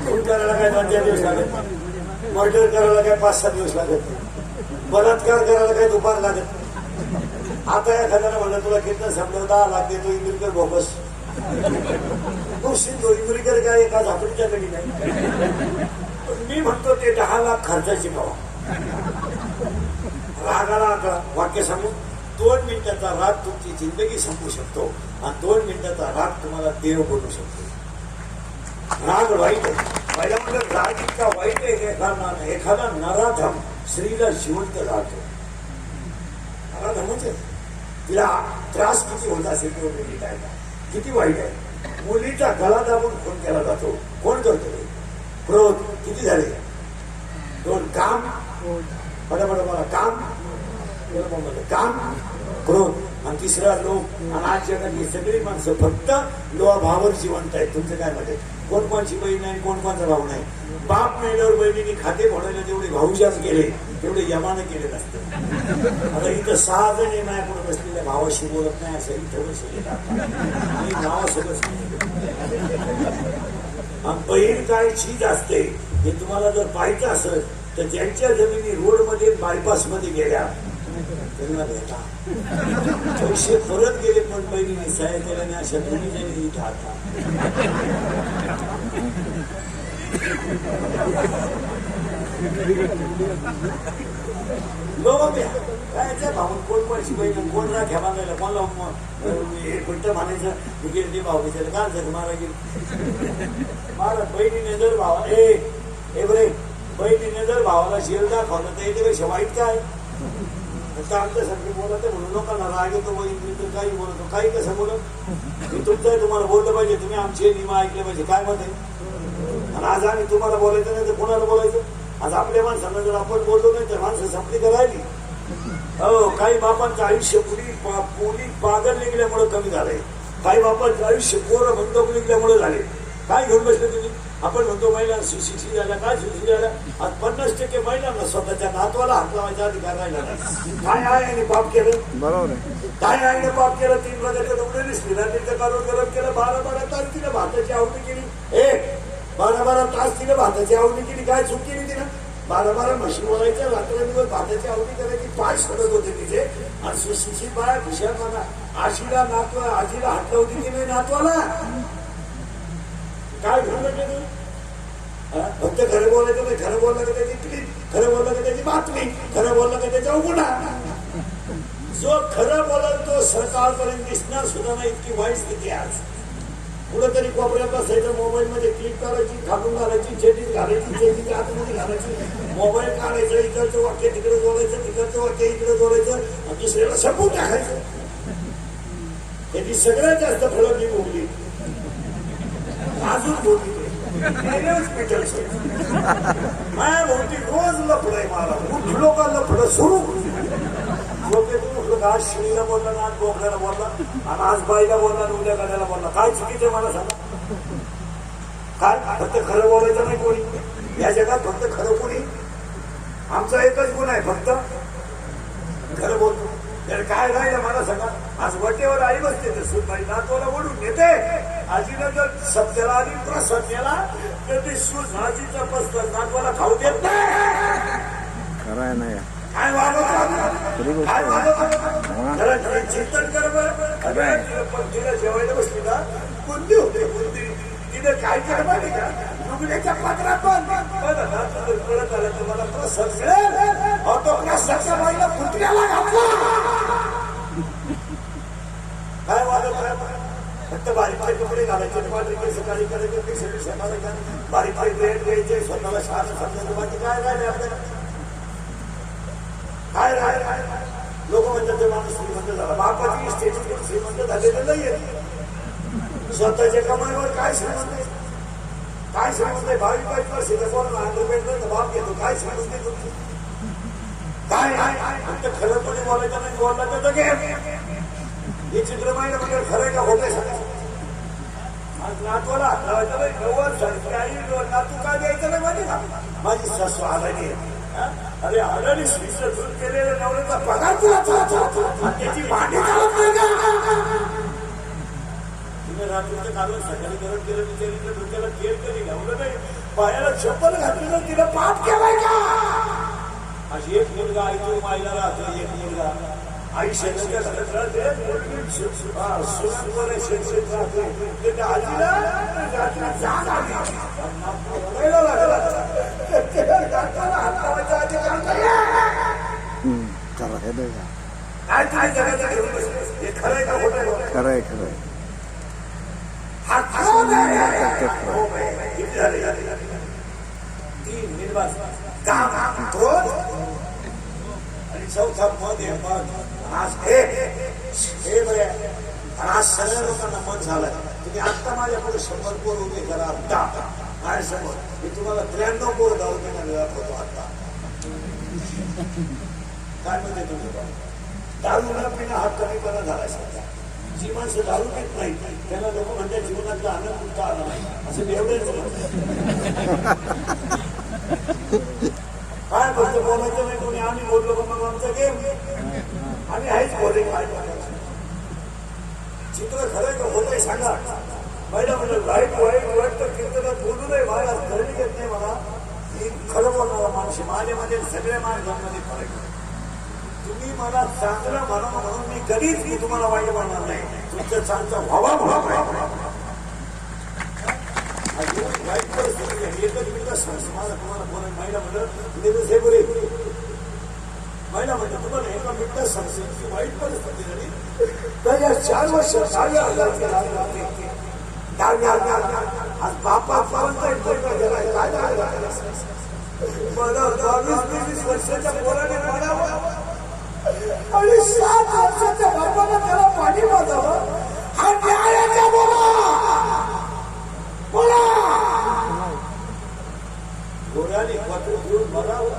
खून करायला काय 2-4 दिवस लागत. मर्डर करायला काय 5-6 दिवस लागत. बलात्कार करायला काय दुपार लागत. आता एखाद्याला म्हणलं तुला किती समजलं 10 लाख देतो इंग्रिकर बोगस. तो शिंदो इंग्रिकर काय एका झापडीच्या कडी नाही. मी म्हणतो ते 10 लाख खर्चाची पावा. रागाला आकडा वाक्य सांगू. 2 मिनिटाचा राग तुमची जिंदगी संपू शकतो आणि 2 मिनिटाचा राग तुम्हाला देव बनवू शकतो. राग वाईट आहे. पहिला म्हणजे राग इतका वाईट आहे. एखादा नराधम स्त्रीला जिवंत राहतो. नराधमच आहे. तिला त्रास किती होत असेल तेवढे काय किती वाईट आहे. मुलीचा गळा दाबून खून केला जातो. कोण करतो? क्रोध. किती झाले? 2 काम. बडबड मला काम काम क्रोध आणि 3रा लोभ. आणि आज जगातली सगळी माणसं फक्त लोभावर जिवंत आहेत. तुमचं काय म्हणते? कोण कोणची बहीण नाही, कोण कोणचा भाऊ नाही. बाप मेल्यावर बहिणीने खाते फोडायला जेवढे भाऊजाच केले तेवढे यमानं केले नसते. आता इथं 6 जण माझ्याकडे बसलेल्या भावाशी बोलत नाही असं इथं बसले भावासोबत. बहीण काय चीज असते हे तुम्हाला जर पाहायचं असेल तर ज्यांच्या जमिनी रोडमध्ये बायपास मध्ये गेल्या त्यांना भेटा. पैसे परत गेले पण बहिणीने सहाय्य केल्याने अशा दोन्ही जणी इथं आता. काय भाऊ कोण कोणची बहीण कोण राख्या बांधायला कोणला एक मिनिट म्हणायचं गेल ते भाऊ त्याला काय झालं मारा गेली. मला बहिणीने जर भावा बरे बहिणीने जर भावाला शेर दाखवलं तर याच्यापेक्षा वाईट काय? आमच्यासारखे बोलत म्हणून लोकांना राग येतो. बहिणी तर काही बोलतो काही कसं बोलत. मी तुमचं तुम्हाला बोललं पाहिजे. तुम्ही आमचे नियम ऐकले पाहिजे. काय मत आहे? आम्ही तुम्हाला बोलायचं नाही तर कोणाला बोलायचं? आज आपल्या माणसांना जर आपण बोललो नाही तर माणसं संपली का राहिली? हो, काही बापांचं आयुष्य पोली पागल निघल्यामुळे कमी झालंय. काही बापांचं आयुष्य पोरं बंदूक निघल्यामुळे झाले. काय घेऊन बसले तुम्ही? आपण म्हणतो महिला सुशिक्षित झाल्या, काय सुशिक्षित झाल्या? आज 50% महिलांना स्वतःच्या नातवाला हात लावायचा अधिकार राहिला नाही. काय आहे पाप केलं? बरोबर आहे. काय आहे पाप केलं? 3 वाजाच्या डोंगरे दिसली रात्रीचं काढून गरम केलं. 12-12 तास तिने भाताची आवडी केली. 12-12 तास तिने भाताची आवडी केली. काय चूक केली तिनं? 12-12 म्हशी बोलायच्या, रात्रंदिवस भाताची आवडी करायची. पाय सडत होते तिचे. आणि सुशिक्षित बाया हुशार म्हणा आजीला हात लावती की नाही नातवाला? काय घेऊन बसले तुम्ही? फक्त खरं बोलायचं नाही. खरं बोललं का त्याची क्लिप, खरं बोललं का त्याची बातमी, खरं बोललं का त्याच्या गुन्हा. जो खरं बोलल तो सकाळपर्यंत दिसणार सुद्धा नाही. इतकी वाईट स्थिती आज. कुठंतरी कोपऱ्यात बसायचं, मोबाईल मध्ये क्लिक करायची, खालून घालायची, चेटीत घालायची, चेटीच्या आतमध्ये घालायची, मोबाईल काढायचं, इकडचं वाक्य तिकडे जोडायचं, तिकडचं वाक्य इकडे जोडायचं आणि दुसऱ्याला संपून टाकायचं. त्याची सगळ्यात जास्त फळं मी भोगली, अजून भोगली. माझ्या भोवती रोज लफड आहे. मला उठलो का लफड सुरू. आज शिणीला बोलला ना, आज बोकड्याला बोलला, आणि आज बाईला बोलला, उद्या गाड्याला बोलला. काय चुकीचं मला सांगा? काय फक्त खरं बोलायचं नाही कोणी या जगात? फक्त खरं कोणी? आमचा एकच गुण आहे, फक्त खरं बोलतो. तर काय राहिलं मला सांगा? आज वटेवर आई बसते तर सुनबाई नातवाला ओढून घेते. आजीनं जर सत्याला आली प्रसन्याला तर ते आजीचा पस्तर नातवाला खाऊ देत नाही. काय वागवतो? काय वागवतो? चिंतन कर बरं. पण तिला जेवायला बसली ना, कोणती होते कोणती? तिने काय केलं माहिती का? रुग्णाच्या पत्रात पण कळत आलं तर मला प्रसन्न मिळेल. तो प्रसन्न बाईला पुतण्याला घातला. काय वागत? फक्त बारीक बारीक कपडे घालायचे, केस काळी करायचे, बारीक बारीक रेट घ्यायचे, स्वतःला शाळा समजायचं. बाकी काय राहिले आपल्याला? काय राहिले? लोक म्हणतात ते माणूस श्रीमंत झाला. बापाची इस्टेट श्रीमंत झालेलं नाहीये. स्वतःच्या कमाईवर काय श्रीमंत आहे? काय श्रीमंत आहे? 22 वर्षाचा कोण अंडरपेंट बाप घेतो. काय श्रीमंत आहे तुमची? काय फक्त खरंपणे बोलायचं नाही. बोलला तर हे चित्र माहिती म्हणजे खरं का होते सांगायचं. आज नातवाला लावायचं नाही. 90 साली आई नातू काय द्यायचं नाही माहिती का? माझी सासू आलानी अरे आलानी स्त्रीचं दूध केलेलं नवऱ्याचा पगार तुला त्याची भांडी चालत नाही का? तिने रात्रीचं काढून सकाळी गरम केलं, विचारितलं डोक्याला तेल कधी लावलं नाही, पायाला चप्पल घातली तर तिला पाप केलाय का? अशी एक मुलगा आई तो मायला राहतो. एक मुलगा आई शेतकऱ्या घरात राहते, सुनांवर शेतशेत राहते. त्या आजीला जाग आली, खरंय का खोटं? खरंय खरंय. आणि चौथा मध आहे मध. आज हे बरे आज सगळ्या लोकांना मन झालंय. तुम्ही आत्ता माझ्या पुढे 100 पोर उभे करा. आत्ता माझ्यासमोर मी तुम्हाला 93 पोर दारू मिळत होतो. आता काय म्हणते तुम्ही? दारू न पिणं हा कमीपणा झालाय सध्या. जी माणसं दारू पित नाही त्यांना लोक म्हणतात जीवनातला आनंद कुठं आला नाही. असं एवढेच काय फक्त बोलायचं नाही कोणी. आम्ही बोललो का मग आमचा गेम. आम्ही आहेच बोले. काय चित्र खरंय का होतंय सांगा. पहिला म्हणजे वाईट वाईट वाईट तर कीर्तनात बोलू नये. महाराज खरं घेत नाही मला. मी खरं बोलणारा माणूस. माझ्यामध्ये सगळ्या माणसांमध्ये फरक आहे. तुम्ही मला चांगलं म्हणा म्हणून मी कधीच मी तुम्हाला वाईट म्हणणार नाही. तुमचं चांगलं व्हावा वाईट परिस्थिती एकच मिनिट मला तुम्हाला बोलाय. महिला म्हणलं हे बोले महिला म्हणलं तुम्हाला एका मिनिटात सांगते की वाईट परिस्थिती झाली तर या 4 वर्ष 10,000 आज बापा पर्यंत मला 22-23 वर्षाच्या पोराने म्हणावं आणि 7 वर्षाच्या बापाला त्याला पाणी वाजावं. हा न्यायाचा बोला बोला. पोराने पत्र घेऊन बघावं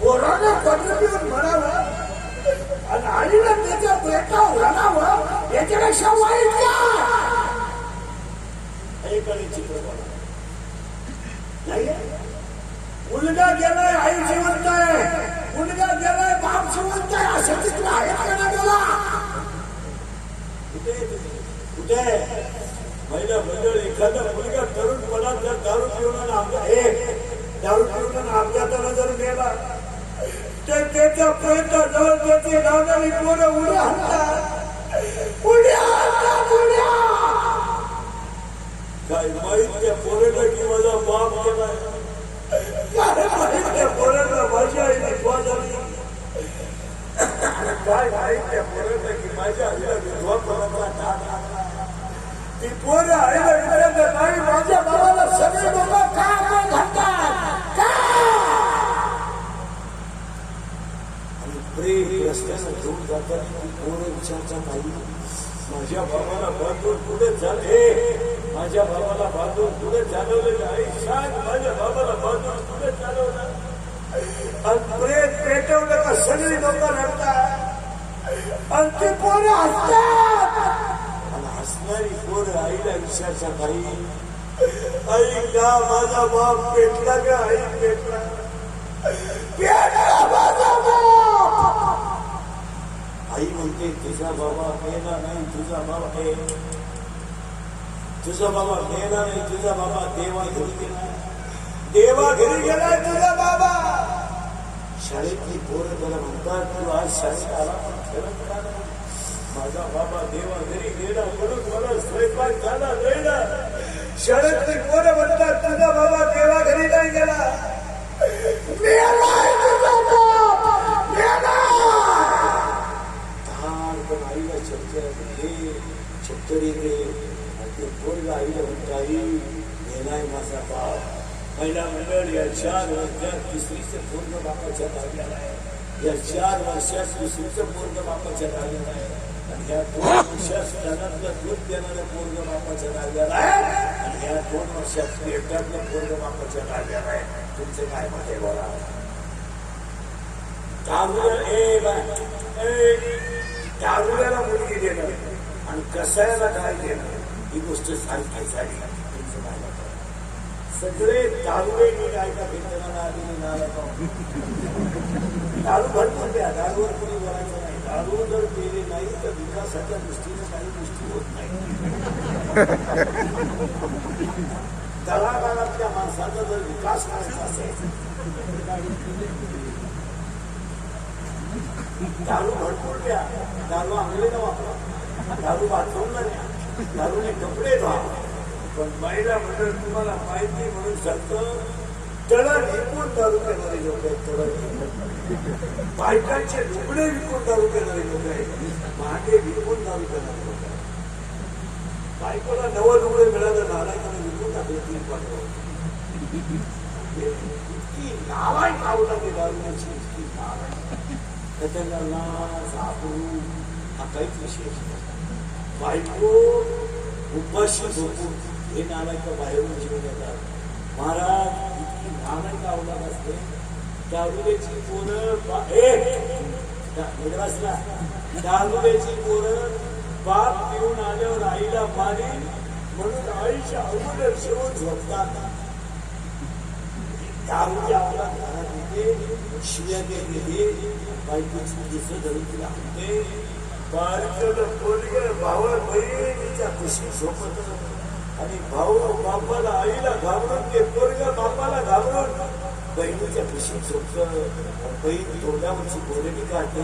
पोराने पत्र घेऊन म्हणावं आणि आईला त्याच्या बेटावर राहावं याच्यापेक्षा वाईट काय चित्र नाही. मुलगा गेलाय आई जिवंत आहे, मुलगा गेलाय बाप जिवंत आहे, असं चित्र आहे का ना गेला कुठे महिला मंडळ एखादा मुलगा तरुणपणा जर दारू पिऊन दारू पिऊन अपघाताला जर गेला तर त्याच्या प्रयत्न जवळ त्याची लावणारी पोरं उड्या हाणतात, उड्या हाणतात, उड्या. काय माहित त्या पोरेला की माझा बाप गेलाय, काय माहित त्या पोरेला माझ्या आईने विधवा झाली, काय माहित त्या पोरेला की माझ्या आईला विधवा पणाचा ठाक लागला. ती पोरं आईला विचारत नाही माझ्या बाबाला सगळे लोक का घालतात का. प्रेम रस्त्यानं घेऊन जाताना पोरं विचारता नाही माझ्या बाबाला बांधून पुढे झाले, माझ्या बाबाला बांधून पुढे चालवलेलं आई सांग माझ्या बाबाला बांधून पुढे चालवलं. आणि प्रेम पेटवलं का सगळी लोक रडतात आणि ते पोरं हसतात. आणि हसणारी पोरं आईला विचारता नाही आई का माझा बाप पेटला का आई पेटला माझा बाप. आई म्हणते तुझा बाबा मेला नाही, तुझा बाबा तुझा बाबा मेला नाही, तुझा बाबा देवा घरी गेला, देवा घरी गेलाय तुझा बाबा. शाळेतली पोरं त्याला म्हणतात तू आज शाळेत आला पण खेळत का नाही. माझा बाबा देवा घरी गेला म्हणून मला स्वयंपाक झाला वेळा. शाळेतली पोरं म्हणतात तुझा बाबा देवा घरी नाही गेला, पण आईला चक्कर येते आणि ते पोरगा आईला म्हणताई गेलाय माझा बाप. महिला मंडळ या 4 वर्षात तिसरीचं पोरग बापाच्या लागलेला आहे, या 4 वर्षात तिसरीचं पोरग बापाच्या लागलेलं आहे आणि या 2 वर्षात स्तनातलं दूध देणारं पोरग बापाच्या लागलेलं आहे आणि या 2 वर्षात पेटातलं पोरग बापाच्या लागलेलं आहे. तुमचं काय मत आहे बोला. दारुड्याला मुलगी देणं आणि कसायला काय देणं ही गोष्ट सारखी झाली. तुमचं काय मत आहे. सगळे दारुडे मी काय का भेटणार आलेले नाला दारू भरपूर द्या, दारूवर कोणी बोलायचं नाही. दारू जर केले नाही तर विकासाच्या दृष्टीने काही गोष्टी होत नाही. तळागाळातल्या माणसाचा जर विकास करायचा असेल दारू भरपूर द्या, दारू अंगलेला वापरा, दारू बाथरूमला द्या, दारूने कपडे धुवा. पण महिला मंडळ तुम्हाला माहिती म्हणून सांगतं तळा विकून दारू करणारे लोक आहेत. तळा बायकांचे लुगडे विकून दारू करणारे लोक आहेत, भांडे विकून दारू करणारे लोक आहेत. बायकोला नवं लुगडे मिळालं नारायणाने विकून टाकले 3 पाठवून. इतकी नावाई आवडा ते दारूची, इतकी नावाई त्याला साबरू हा काहीच विशेष नाही. बायको उपाशी झोपून हे नालायक बाहेरून जीवन येतात. महाराज इतकी नालायक अवलाद असते. दारुड्याची पोरं निरासला दारुड्याची पोरं बाप पिऊन आल्यावर आईला मारी म्हणून आईच्या अगोदर शेवट झोपतात. दारूच्या अवलाद घरात येते, शिव्या देते, बायकोची दिसं धरून तिला म्हणते. बारकं पोरगं भावा बहिणीच्या खुशी झोपत आणि भाऊ बापाला आईला घाबरून ते पोरगं बापाला घाबरून बहिणीच्या खुशी झोपतं. बहीण तोंडावरची बोलणी काढते.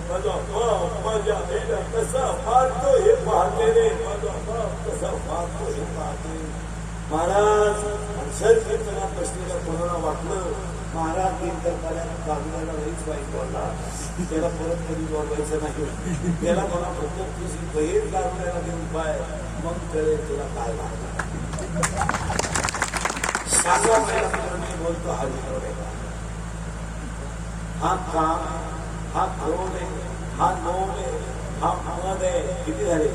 माझा बाप माझ्या आईला कसा मारतो हे पाहते रे, माझा बाप कसा मारतो हे पाहते. महाराज सर कीर्तनात बसलेल्या कोणाला वाटलं महाराज कीर्तन करायला कागदाला नाहीच पाहिजे बोलला, त्याला परत कधी बोलवायचं नाही. त्याला मला फक्त तुझी बहीण कागदाला घेऊन पाय मग कळेल तुला काय लागणार. सांगा मला मी बोलतो हा विनोद आहे का. हा काम हा क्रोध आहे, हा लोभ आहे, हा मद आहे. किती झाले?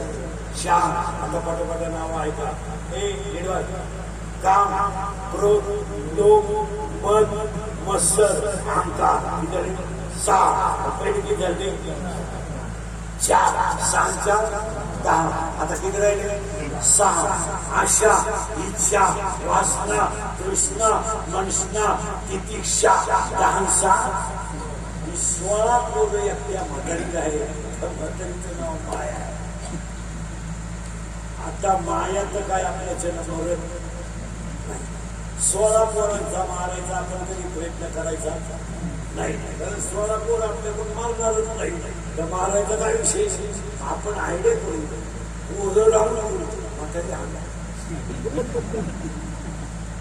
4. आता पटापट नाव ऐका. काम, क्रोध, लोभ, मद, मत्सर, अहंकार. किती झाले? 6. पहिले किती झाले? 4. 6 4 10. आता किती राहिले? 6. आशा, इच्छा, वासना, तृष्णा, मनसना, तितिक्षा. 10 6. 16 पोरं एकट्या म्हातारीला आहे. तर म्हातारीचं नाव माया आहे. आता मायाचं काय आपल्या जन्मावर नाही. 16 पोरांचा मारायचा आपण कधी प्रयत्न करायचा नाही. कारण 16 पोर आपल्याकडून मारणारच नाही. तर मारायचा काय विशेष? आपण आयडिया करू, पोरं लावून म्हातारी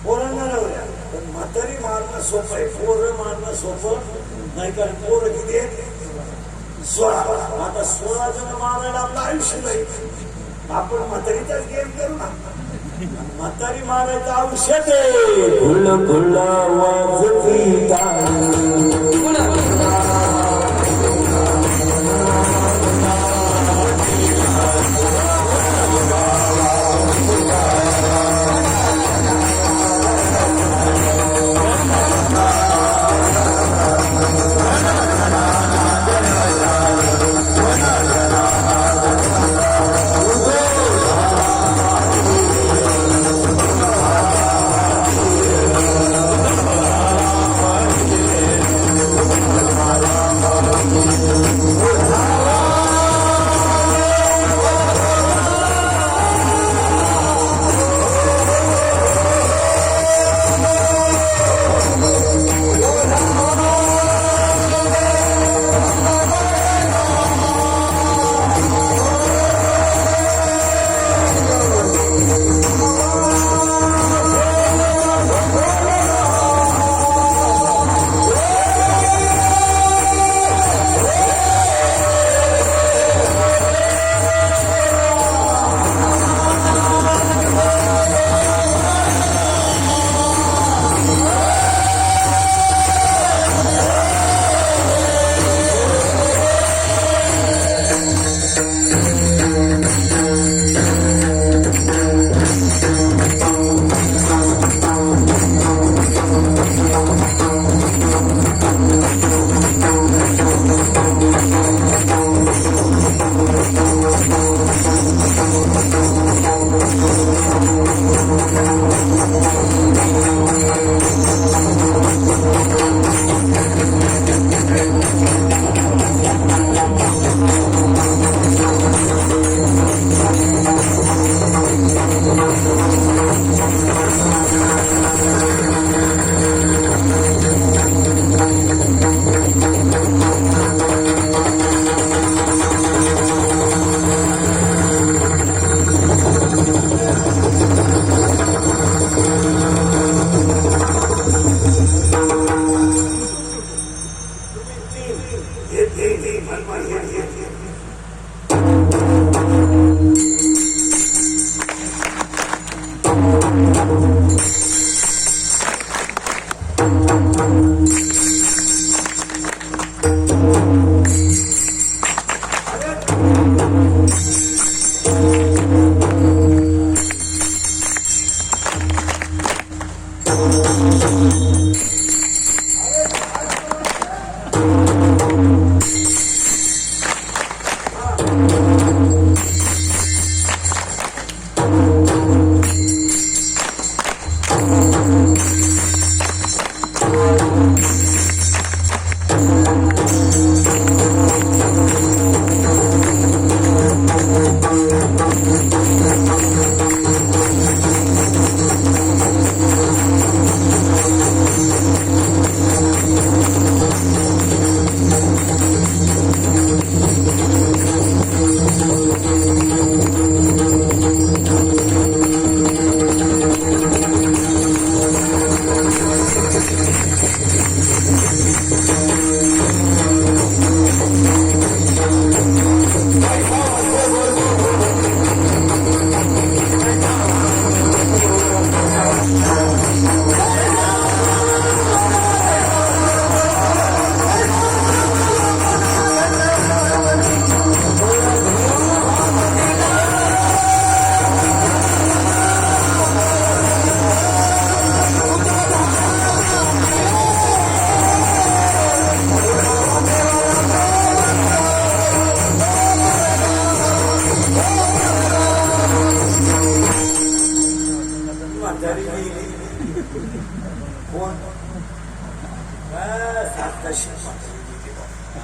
पोरांना लावूया. पण म्हातारी मारणं सोपं आहे, पोरं मारणं सोपं नाही. कारण पोरं किती आहेत? 16. आता 16 जण मारायला आपलं आयुष्य नाही. आपण म्हातारीचाच गेम करू ना. म्हातारी मारायचं औषध आहे. फुल फुल वाजती टाळी.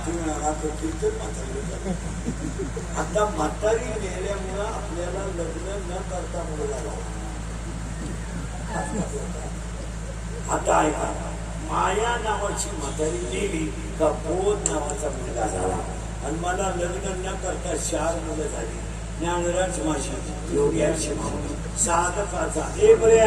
कीर्तन म्हातारी. आता म्हातारी नेल्यामुळं आपल्याला लग्न न करता मुलगा. आता ऐका, माया नावाची म्हातारी नेली का बोध नावाचा मुलगा झाला आणि मला लग्न न करता 4 मुलं झाली. ज्ञानराज माशी, योग्याची मावळी, साधकाचा हे बरे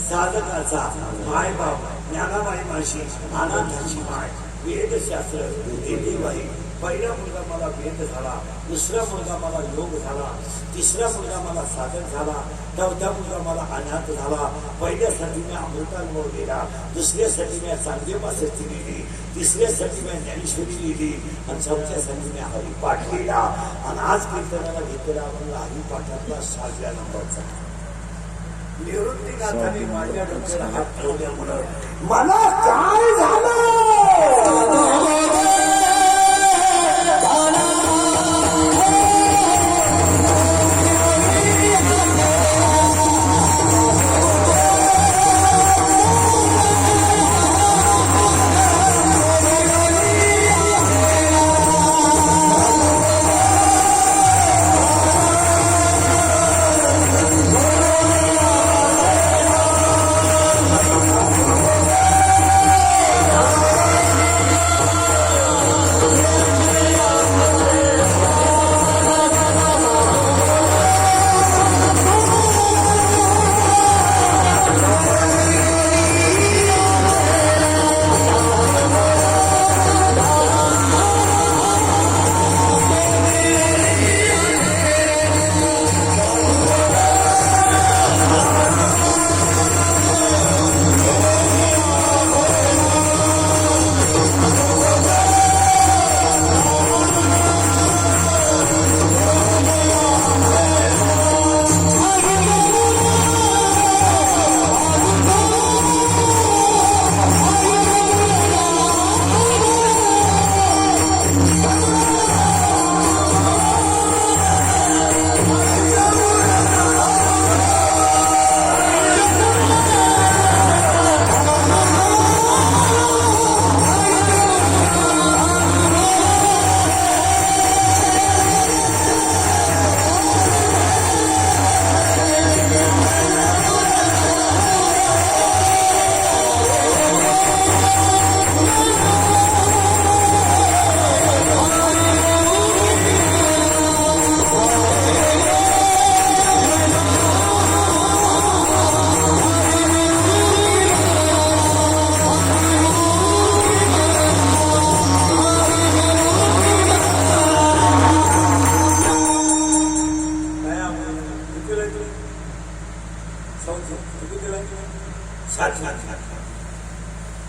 साधकाचा माय बाप, ज्ञानाबाई माशी, अनाथाची माय, वेदशास्त्र देवीबाई. पहिला मुलगा मला वेद झाला, दुसरा मुलगा मला योग झाला, तिसरा मुलगा मला साधक झाला, चौथा मुलगा मला अनाथ झाला. पहिल्यासाठी मी अमृतानुभव लिहिला, दुसऱ्यासाठी मी चांगदेपासष्टी लिहिली, तिसऱ्यासाठी मी ज्ञानेश्वरी लिहिली आणि चौथ्यासाठी मी हरिपाठ लिहिला. आणि आज कीर्तनाला घेतलेला आपल्याला हरिपाठातला 6व्या नंबरचा निवृत्ती गाथाने माझ्या डोक्याला हात ठेवल्यामुळं मला काय झालं.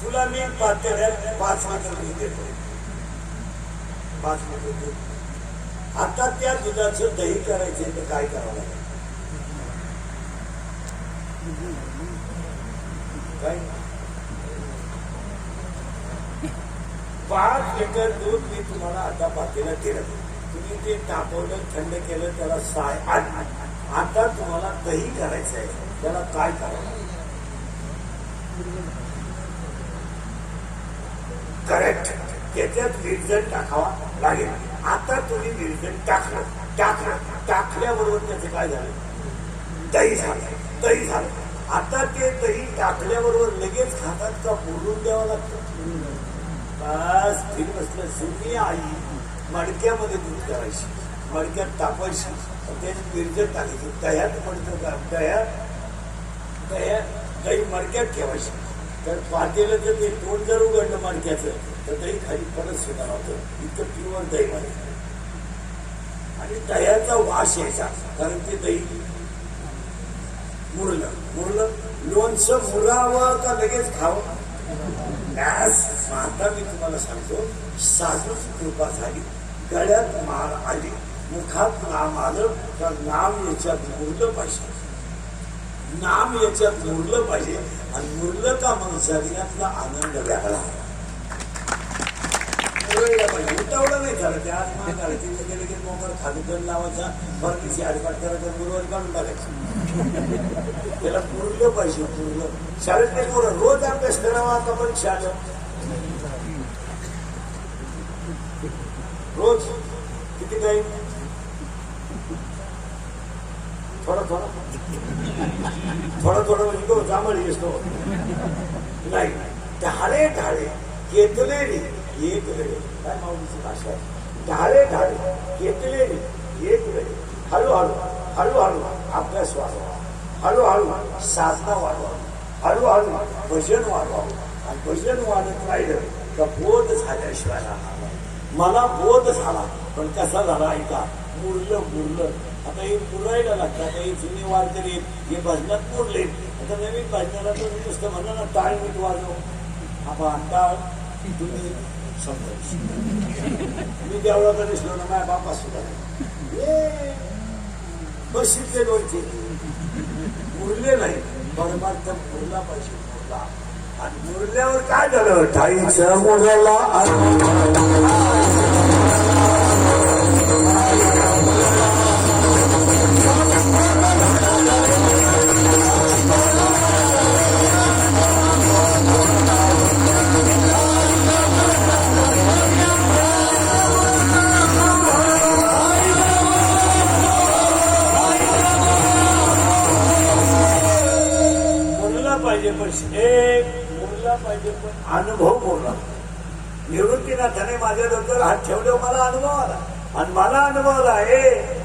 तुला मी 5 लिटर देतो, 5 लिटर देतो. आता त्या दुधाचं दही करायचं तर काय करावं लागेल? काय 5 लिटर दूध मी तुम्हाला आता पातेला दिलं, तुम्ही ते तापवलं, थंड केलं, त्याला साय आली. आता तुम्हाला दही करायचं आहे, त्याला काय करावं? करेक्ट, त्याच्यात विरजण टाकावा लागेल. आता तुम्ही विरजण टाकल्याबरोबर त्याचं काय झालं? दही झालं. आता ते दही टाकल्याबरोबर लगेच खातात का बोलून द्यावं लागतं? बस फिर बसलं. जुनी आई मडक्यामध्ये दूध करायची, मडक्यात तापायची, त्याच्यात विरजण टाकायची. दह्यात पडतं का? दही मडक्यात ठेवायची. तर पातेलं तर ते तोंड जर उघडलं मडक्याचं तर दही खाली परत सुद्धा होतं. इतकं प्युअर दही मध्ये आणि दह्याचा वास यायचा, कारण ते दही मुरलं. लोणचं मुरावं का लगेच खावं? आता मी तुम्हाला सांगतो, साधूची कृपा झाली, गळ्यात माळ आली, मुखात नाम आलं तर नाम याच्यात मुरलं पाहिजे. नाम याच्यात मुरलं पाहिजे आणि मुरलं का मग जगण्यातला आनंद वेगळा पाहिजे. उतावळं नाही झालं. त्या आज मला गाडीचे गेले की मोकर खादून लावायचा, बरं आडपाट करायचा, मुरवर काढून टाकायचं. त्याला मुरलं पाहिजे. मुरलं शाळेत नाही, रोज अभ्यास करावा. आता पण शाळेत रोज किती काही थोडं थोडं थोडं थोडं म्हणजे तो जांभळी असतो नाही. ढाळे ढाळे केतलेली एक वेळे, काय माऊलीची भाषा आहे. ढाळे ढाळे केतलेली एक वेळे. हळूहळू हळूहळू अभ्यास वाढवा, हळूहळू साधना वाढवा, हळूहळू भजन वाढवावं. आणि भजन वाढत राहिलं तर बोध झाल्याशिवाय राहणार नाही. मला बोध झाला पण कसा झाला ऐका, मुरलं. आता हे मुरायला लागतं. आता हे जुने वारकरी हे भजनात मुरले. आता नवीन भजनाला तर नुसतं म्हणा ना टाळ मीठ वाजव, हा टाळ तुम्ही समजा. मी देवळाचा दिसलो ना माझ्या बापा सुद्धा नाही बसले लोणचे मुरले नाही. परमार्थ मुरला पाहिजे, मुरला. आणि मुरल्यावर काय झालं, ठाईचं मुरला पाहिजे. पण मुरला पाहिजे, पण अनुभव मोरला. निवृत्तीनाथाने माझ्या डोक्यावर हात ठेवल्यावर मला अनुभव आला. आणि मला अनुभव आला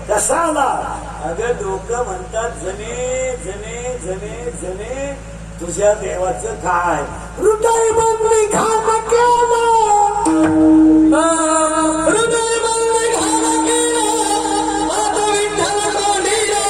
कसा आला. अगं लोक म्हणतात जने जने जने जने तुझ्या देवाचं काय हृदय बंदी घाम केला, हृदय बंदी घाम केला, आता विठ्ठल कोंडीला.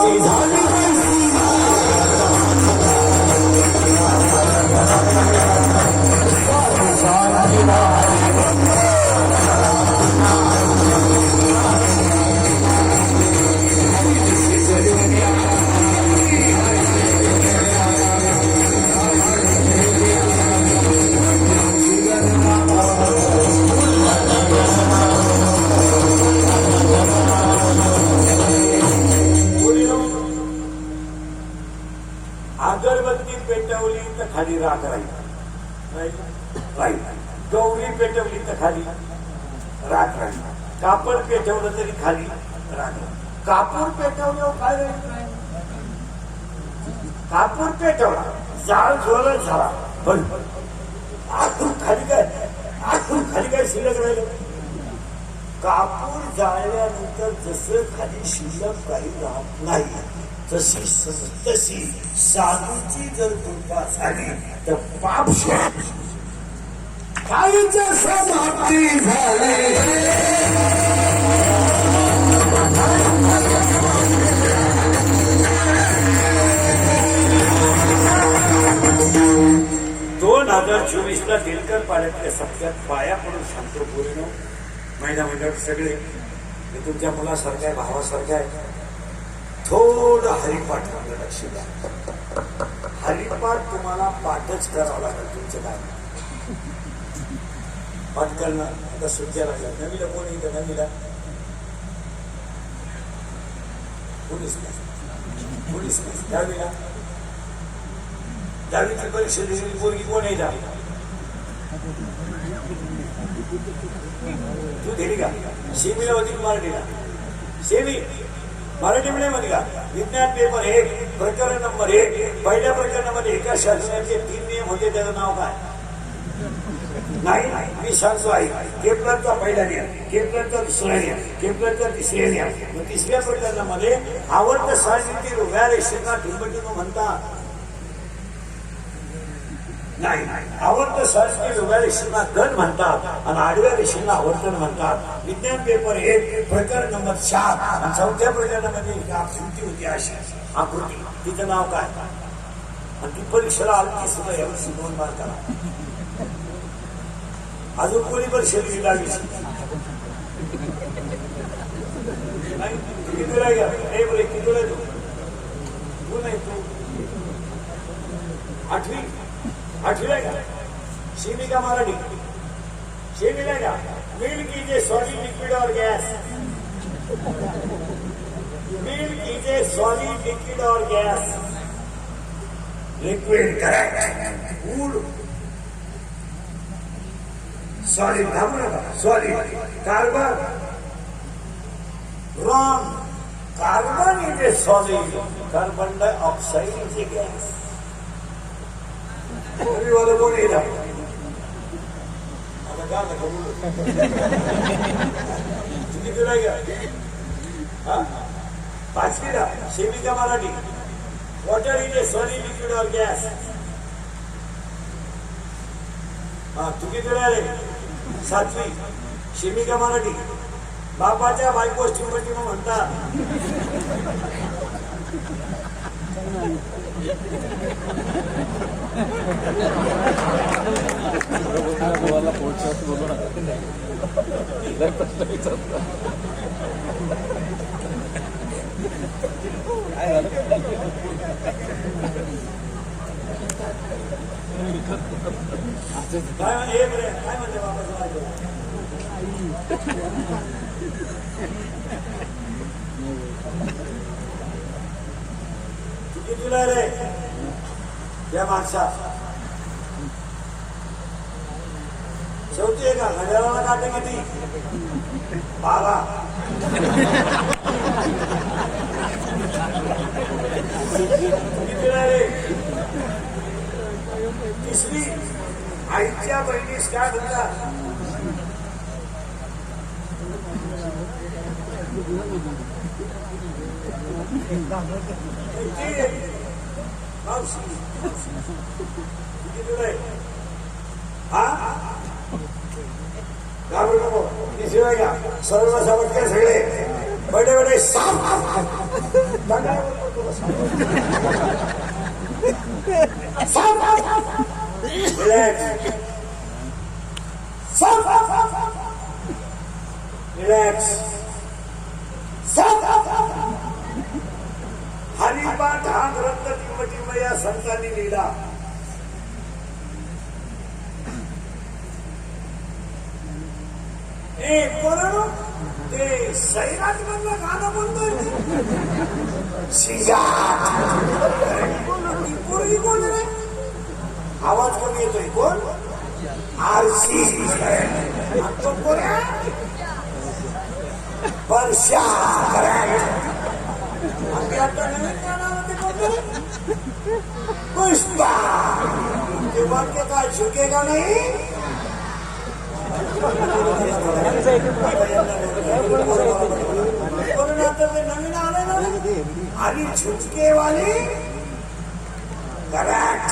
समाप्ती झाली अगरबत्ती पेटवली तर खाली राख राहील, गौरी पेटवली तर खाली राख राहील, कापड पेटवलं तरी खाली राख, कापूर पेटवलं काय राहील, कापूर पेटवला जाळ जोरात झाला पण आतून खाली काय शिल्लक राहिलं, कापूर जाळल्यानंतर जसं खाली शिल्लक काही राहत नाही तशी साधूची जर कृपा झाली तर पाप काहीच समाप्ती झाली. दोन 2024 दिलकर पाड्यातल्या सप्त्यात पाया पडून सांगतो बोलणं महिना मंडळ सगळे मी तुमच्या मुलासारखा आहे, भावासारखा आहे. थोडं हरिपाठ आपलं लक्ष द्या. हरिपाठ तुम्हाला पाठच करावं लागेल. तुमचं काय पाठ करणं आता सुट्ट्या लागल्या. नवीला कोण येतं? नवीला कोणीच नाही. दहावीची परीक्षा दिलेली पोरगी कोण येतात? तू दिली का? सेमीला होती मराठीला? सेमी मराठी मीडियम मध्ये का? विज्ञान पेपर 1 प्रकरण नंबर 1 पहिल्या प्रकरणामध्ये एका शासनाचे 3 नियम होते. त्याचं नाव काय? नाही मी सांगतो आहे. केपलरचा पहिला नियम, केपलरचा दुसरा नियम, केपलरचा तिसरा नियम. मग तिसऱ्या प्रकरणामध्ये आवडतं साहित्य उभ्या रेषेना ठिंबटिंब म्हणतात. नाही आवडतं साहित्य उभ्या रेषेना गण म्हणतात आणि आडव्या रेषेला आवर्तन म्हणतात. विज्ञान पेपर 1 प्रकरण नंबर 4 आणि चौथ्या प्रकरणामध्ये एक आकृती होती. अशी आकृती, तिचं नाव काय? आणि ती परीक्षेला आली सुद्धा यावर्षी 2 मार्काला. अजून कोणी परीक्षेला लागली नाही. कितीला घ्या कितीला तू नाही तू 8वीला का? सेमी का मराठी? सेमीला का? Milk is a solid liquid or gas? Milk is a solid liquid or gas? Liquid correct. Food solid थांबू नका. Solid. Carbon wrong. Carbon is a solid. Carbon dioxide is a gas. वाला कोण येईल? कितीला घ्या? 5वीला सेमी का Marathi? Water is a solid liquid or gas? तू कितीला रे? 7वी सेमी का मराठी? बापाच्या बायको ठिंबटिंब म्हणतात. काय म्हणते बाबाचं? कितीला रे त्या माणसा? शेवटी आहे का? घड्याळाला काटे किती? 12. कितीला रे? 3वी आईच्या बहिणीस काय म्हणतात? सर्व समजते सगळे बडे बडे साप रिलॅक्स. हरिपाठ हा ग्रंथ टिंब या संतांनी लिहिला. ते सैराट मधलं गाणं बोलतोय पोरगी कोण रे? आवाज कोण येतोय? कोण? आरसी. तो कोण्या? वर्षा. आता नवीन गाण्यामध्ये कोणतं? पुष्पा. ते वाक्य काय झुकेगा नाही? नवीन आले ना आणि झुचकेवाली करेक्ट.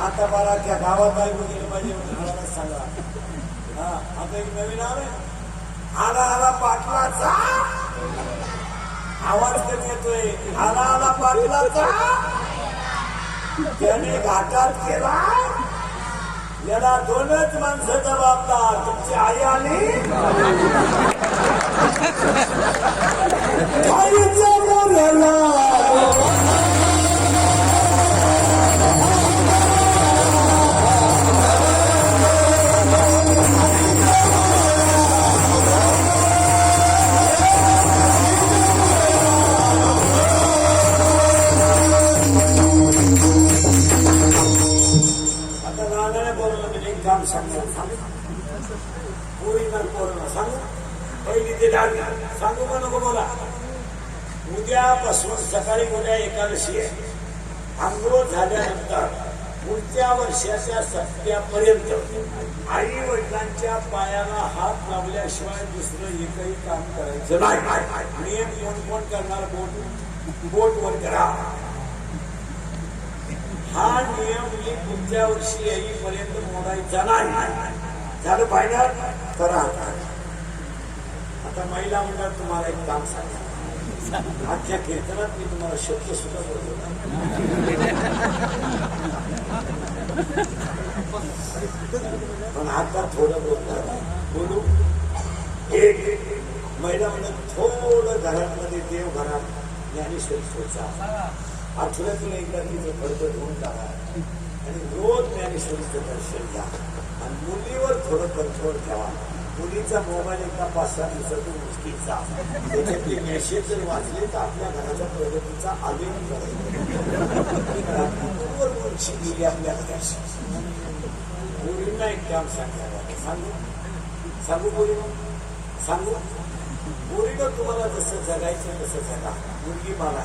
आता मला त्या गावात ऐकू गेली पाहिजे मला सांगा. हा आता एक नवीन आले. आला आला पाटलाचा आवाज कधी येतोय? आला आला पाटलाचा. त्याने घाटात केला. याला दोनच माणसं जबाबदार, तुमची आई आली आईच्या बोलायला. सांगू का नको बोला? उद्यापासून सकाळी उद्या एकादशी आहे. आंघोळ झाल्यानंतर पुढच्या वर्षाच्या सप्त्यापर्यंत आई वडिलांच्या पायाला हात लावल्याशिवाय दुसरं एकही काम करायचं नाही. नियम कोण कोण करणार? बोट वर करा. हा नियम मी पुढच्या वर्षी येईपर्यंत मोडायचा नाही. झालं फायनल? करा. आता महिला मंडळ तुम्हाला एक काम सांगा. आजच्या कीर्तनात मी तुम्हाला शब्द सुद्धा बोलतो. पण आता थोडं बोलणार बोलू. एक महिला मंडळ थोडं घरांमध्ये देव घरात ज्ञानेश्वरी सोचा आठवड्यातून एकदा तिचं फडकं धुवून टाका आणि रोज ज्ञानेश्वरीचं दर्शन घ्या. आणि मुलीवर थोडं कंट्रोल ठेवा. मुलीचा मोबाईल एकदा 5-6 दिवसातून मुश्किलचा. त्याच्यातले मेसेज जर वाचले तर आपल्या घराच्या प्रगतीचा आलेख गेली आपल्या घराशी. मुलींना एक काम सांगायला सांगू मुलीनं सांगू. मुलीनं तुम्हाला जसं जगायचं तसं जगा. मुलगी मला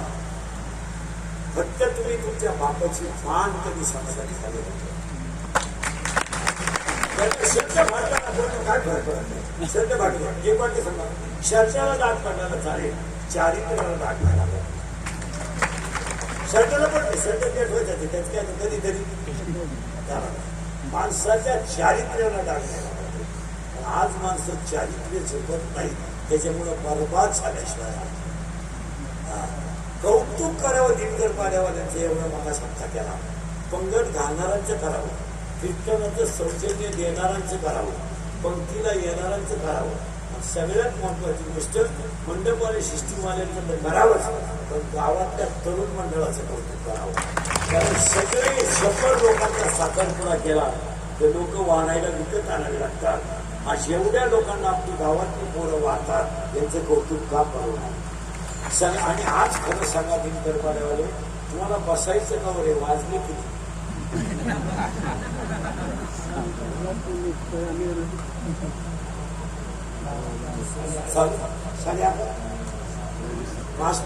फक्त तुम्ही तुमच्या बापाची मान कधी समाजाने झाले शब्द भाटला काय फरक पडत नाही. शब्द भाटला एक वाक्य सांगा. शर्टाला दाट पडल्याला चालेल, चारित्र्याला दाट पडायला. शर्टाला पडते, शर्ट ते ठेवायचं त्याच काय कधीतरी माणसाच्या चारित्र्याला दाट पडायला. आज माणसं चारित्र्य झोपत नाही. त्याच्यामुळं बरबाद झाल्याशिवाय कौतुक करावं दिनकर पाड्यावाल्यांचं एवढा मोठा सत्ता केला. पंगत घालणाऱ्यांचं करावं, कीर्तनाचं सौजन्य देणाऱ्यांचं करावं, पंक्तीला येणाऱ्यांचं करावं. सगळ्यात महत्वाची गोष्ट मंडपवाले सिस्टीमवाल्यांचं तर करावंच, पण गावातल्या तरुण मंडळाचं कौतुक करावं. कारण सगळे 100 लोकांचा साखरपुडा केला तर लोक वाढायला विकत आणावे लागतात. आज एवढ्या लोकांना आपली गावातली पोरं वाहतात, यांचं कौतुक का करू नये. आणि आज खरं सांगा दिनकर पाड्यावाले, तुम्हाला बसायचं का वरे वाजले किती?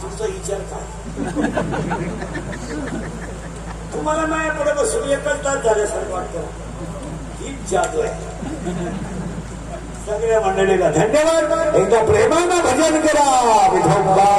तुमचा विचार काय? तुम्हाला नाही पुढे बसून एकच तास झाल्यासारखं वाटतं. हीच जादू आहे. सगळ्या मंडळीला धन्यवाद. एकदा प्रेमानं भजन करा. विठोबा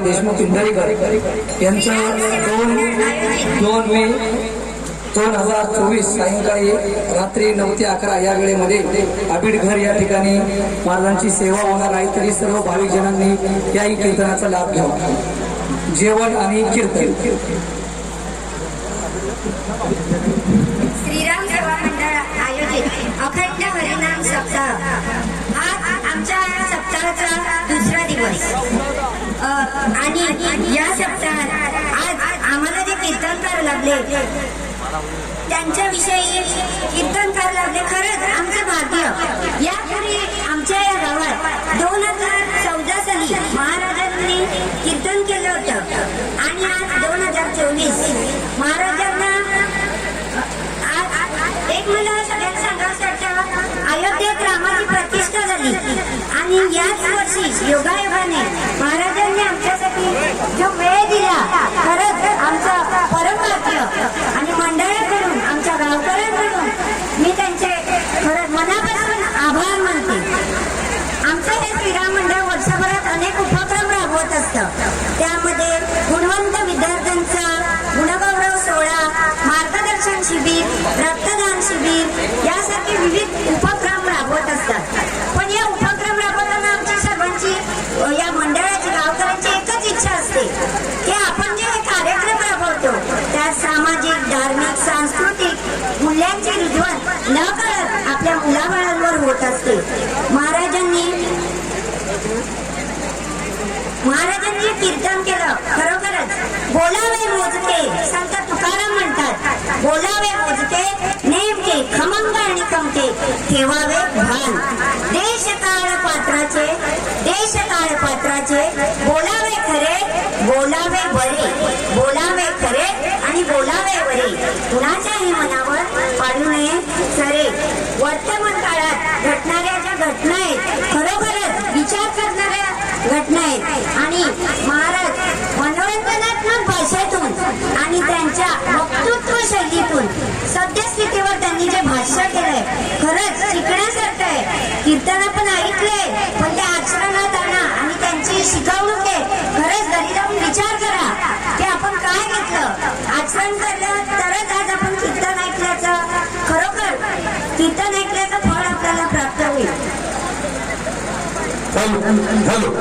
देशमुख इंदरीकर यांचं 2 मे 2024 सायंकाळी रात्री 9 ते 11 या वेळेमध्ये आबिडघर या ठिकाणी महाराजांची सेवा होणार आहे. तरी सर्व भाविक जनांनी याही कीर्तनाचा लाभ घ्यावा. जेवण आणि कीर्तन. श्रीराम सेवा मंडळ आयोजित अखंड हरिनाम सप्ताह. आज आमच्या सप्ताहाचा दुसरा दिवस आणि या सप्ताहात आज आम्हाला जे कीर्तनकार लाभले त्यांच्याविषयी कीर्तनकार लाभले. खरंच आमचं भाग्य. यापूर्वी आमच्या या गावात 2014 साली महाराजांनी कीर्तन केलं होतं आणि आज 2024 महाराजांना एक मला सगळ्यांना सांगायचं वाटतं, अयोध्येत रामाची प्रतिष्ठा झाली आणि याच वर्षी योगायोगाने महाराजांनी आमच्यासाठी जो वेळ दिला, खरंच आमचं परमभाग्य. आणि मंडळाकडून आमच्या गावकऱ्यांकडून मी त्यांचे खरंच मनापासून आभार मानते. आमचं हे श्रीराम मंडळ वर्षभरात अनेक उपक्रम राबवत असतं. त्यामध्ये गुणवंत विद्यार्थ्यांचा गुणगौरव सोहळा, मार्गदर्शन शिबिर, रक्तदान शिबिर यासारखे विविध उपक्रम राबवत असतात. पण या उपक्रम राबवताना आमची सर्वांची, या मंडळाची, गावकऱ्यांची एकच इच्छा असते की आपण जे कार्यक्रम राबवतो त्यात सामाजिक, धार्मिक, सांस्कृतिक मूल्यांचे रुजवण न करत आपल्या मुलाबाळांवर होत असते. महाराजांनी कीर्तन केलं. खरोखरच बोलावे मोजके, संत तुकाराम म्हणतात, बोलावे मोजके, नेमके, खमंग आणि कमके, ठेवावे भान. देश काळ पात्राचे, देश काळ पात्राचे, बोलावे खरे, बोलावे बरे, बोलावे खरे आणि बोलावे बरे, कुणाच्याही मनावर पाडू नये सरे. वर्तमान काळात घडणाऱ्या ज्या घटना आहेत, खरोखरच विचार करणाऱ्या घटना आहेत आणि महाराज मनोरंजनात्मक भाषेतून आणि त्यांच्या वक्तृत्व शैलीतून सद्यस्थितीवर त्यांनी जे भाष्य केलंय खरंच शिकण्यासारखं आहे. कीर्तन आपण ऐकलंय पण हॅलो हॅलो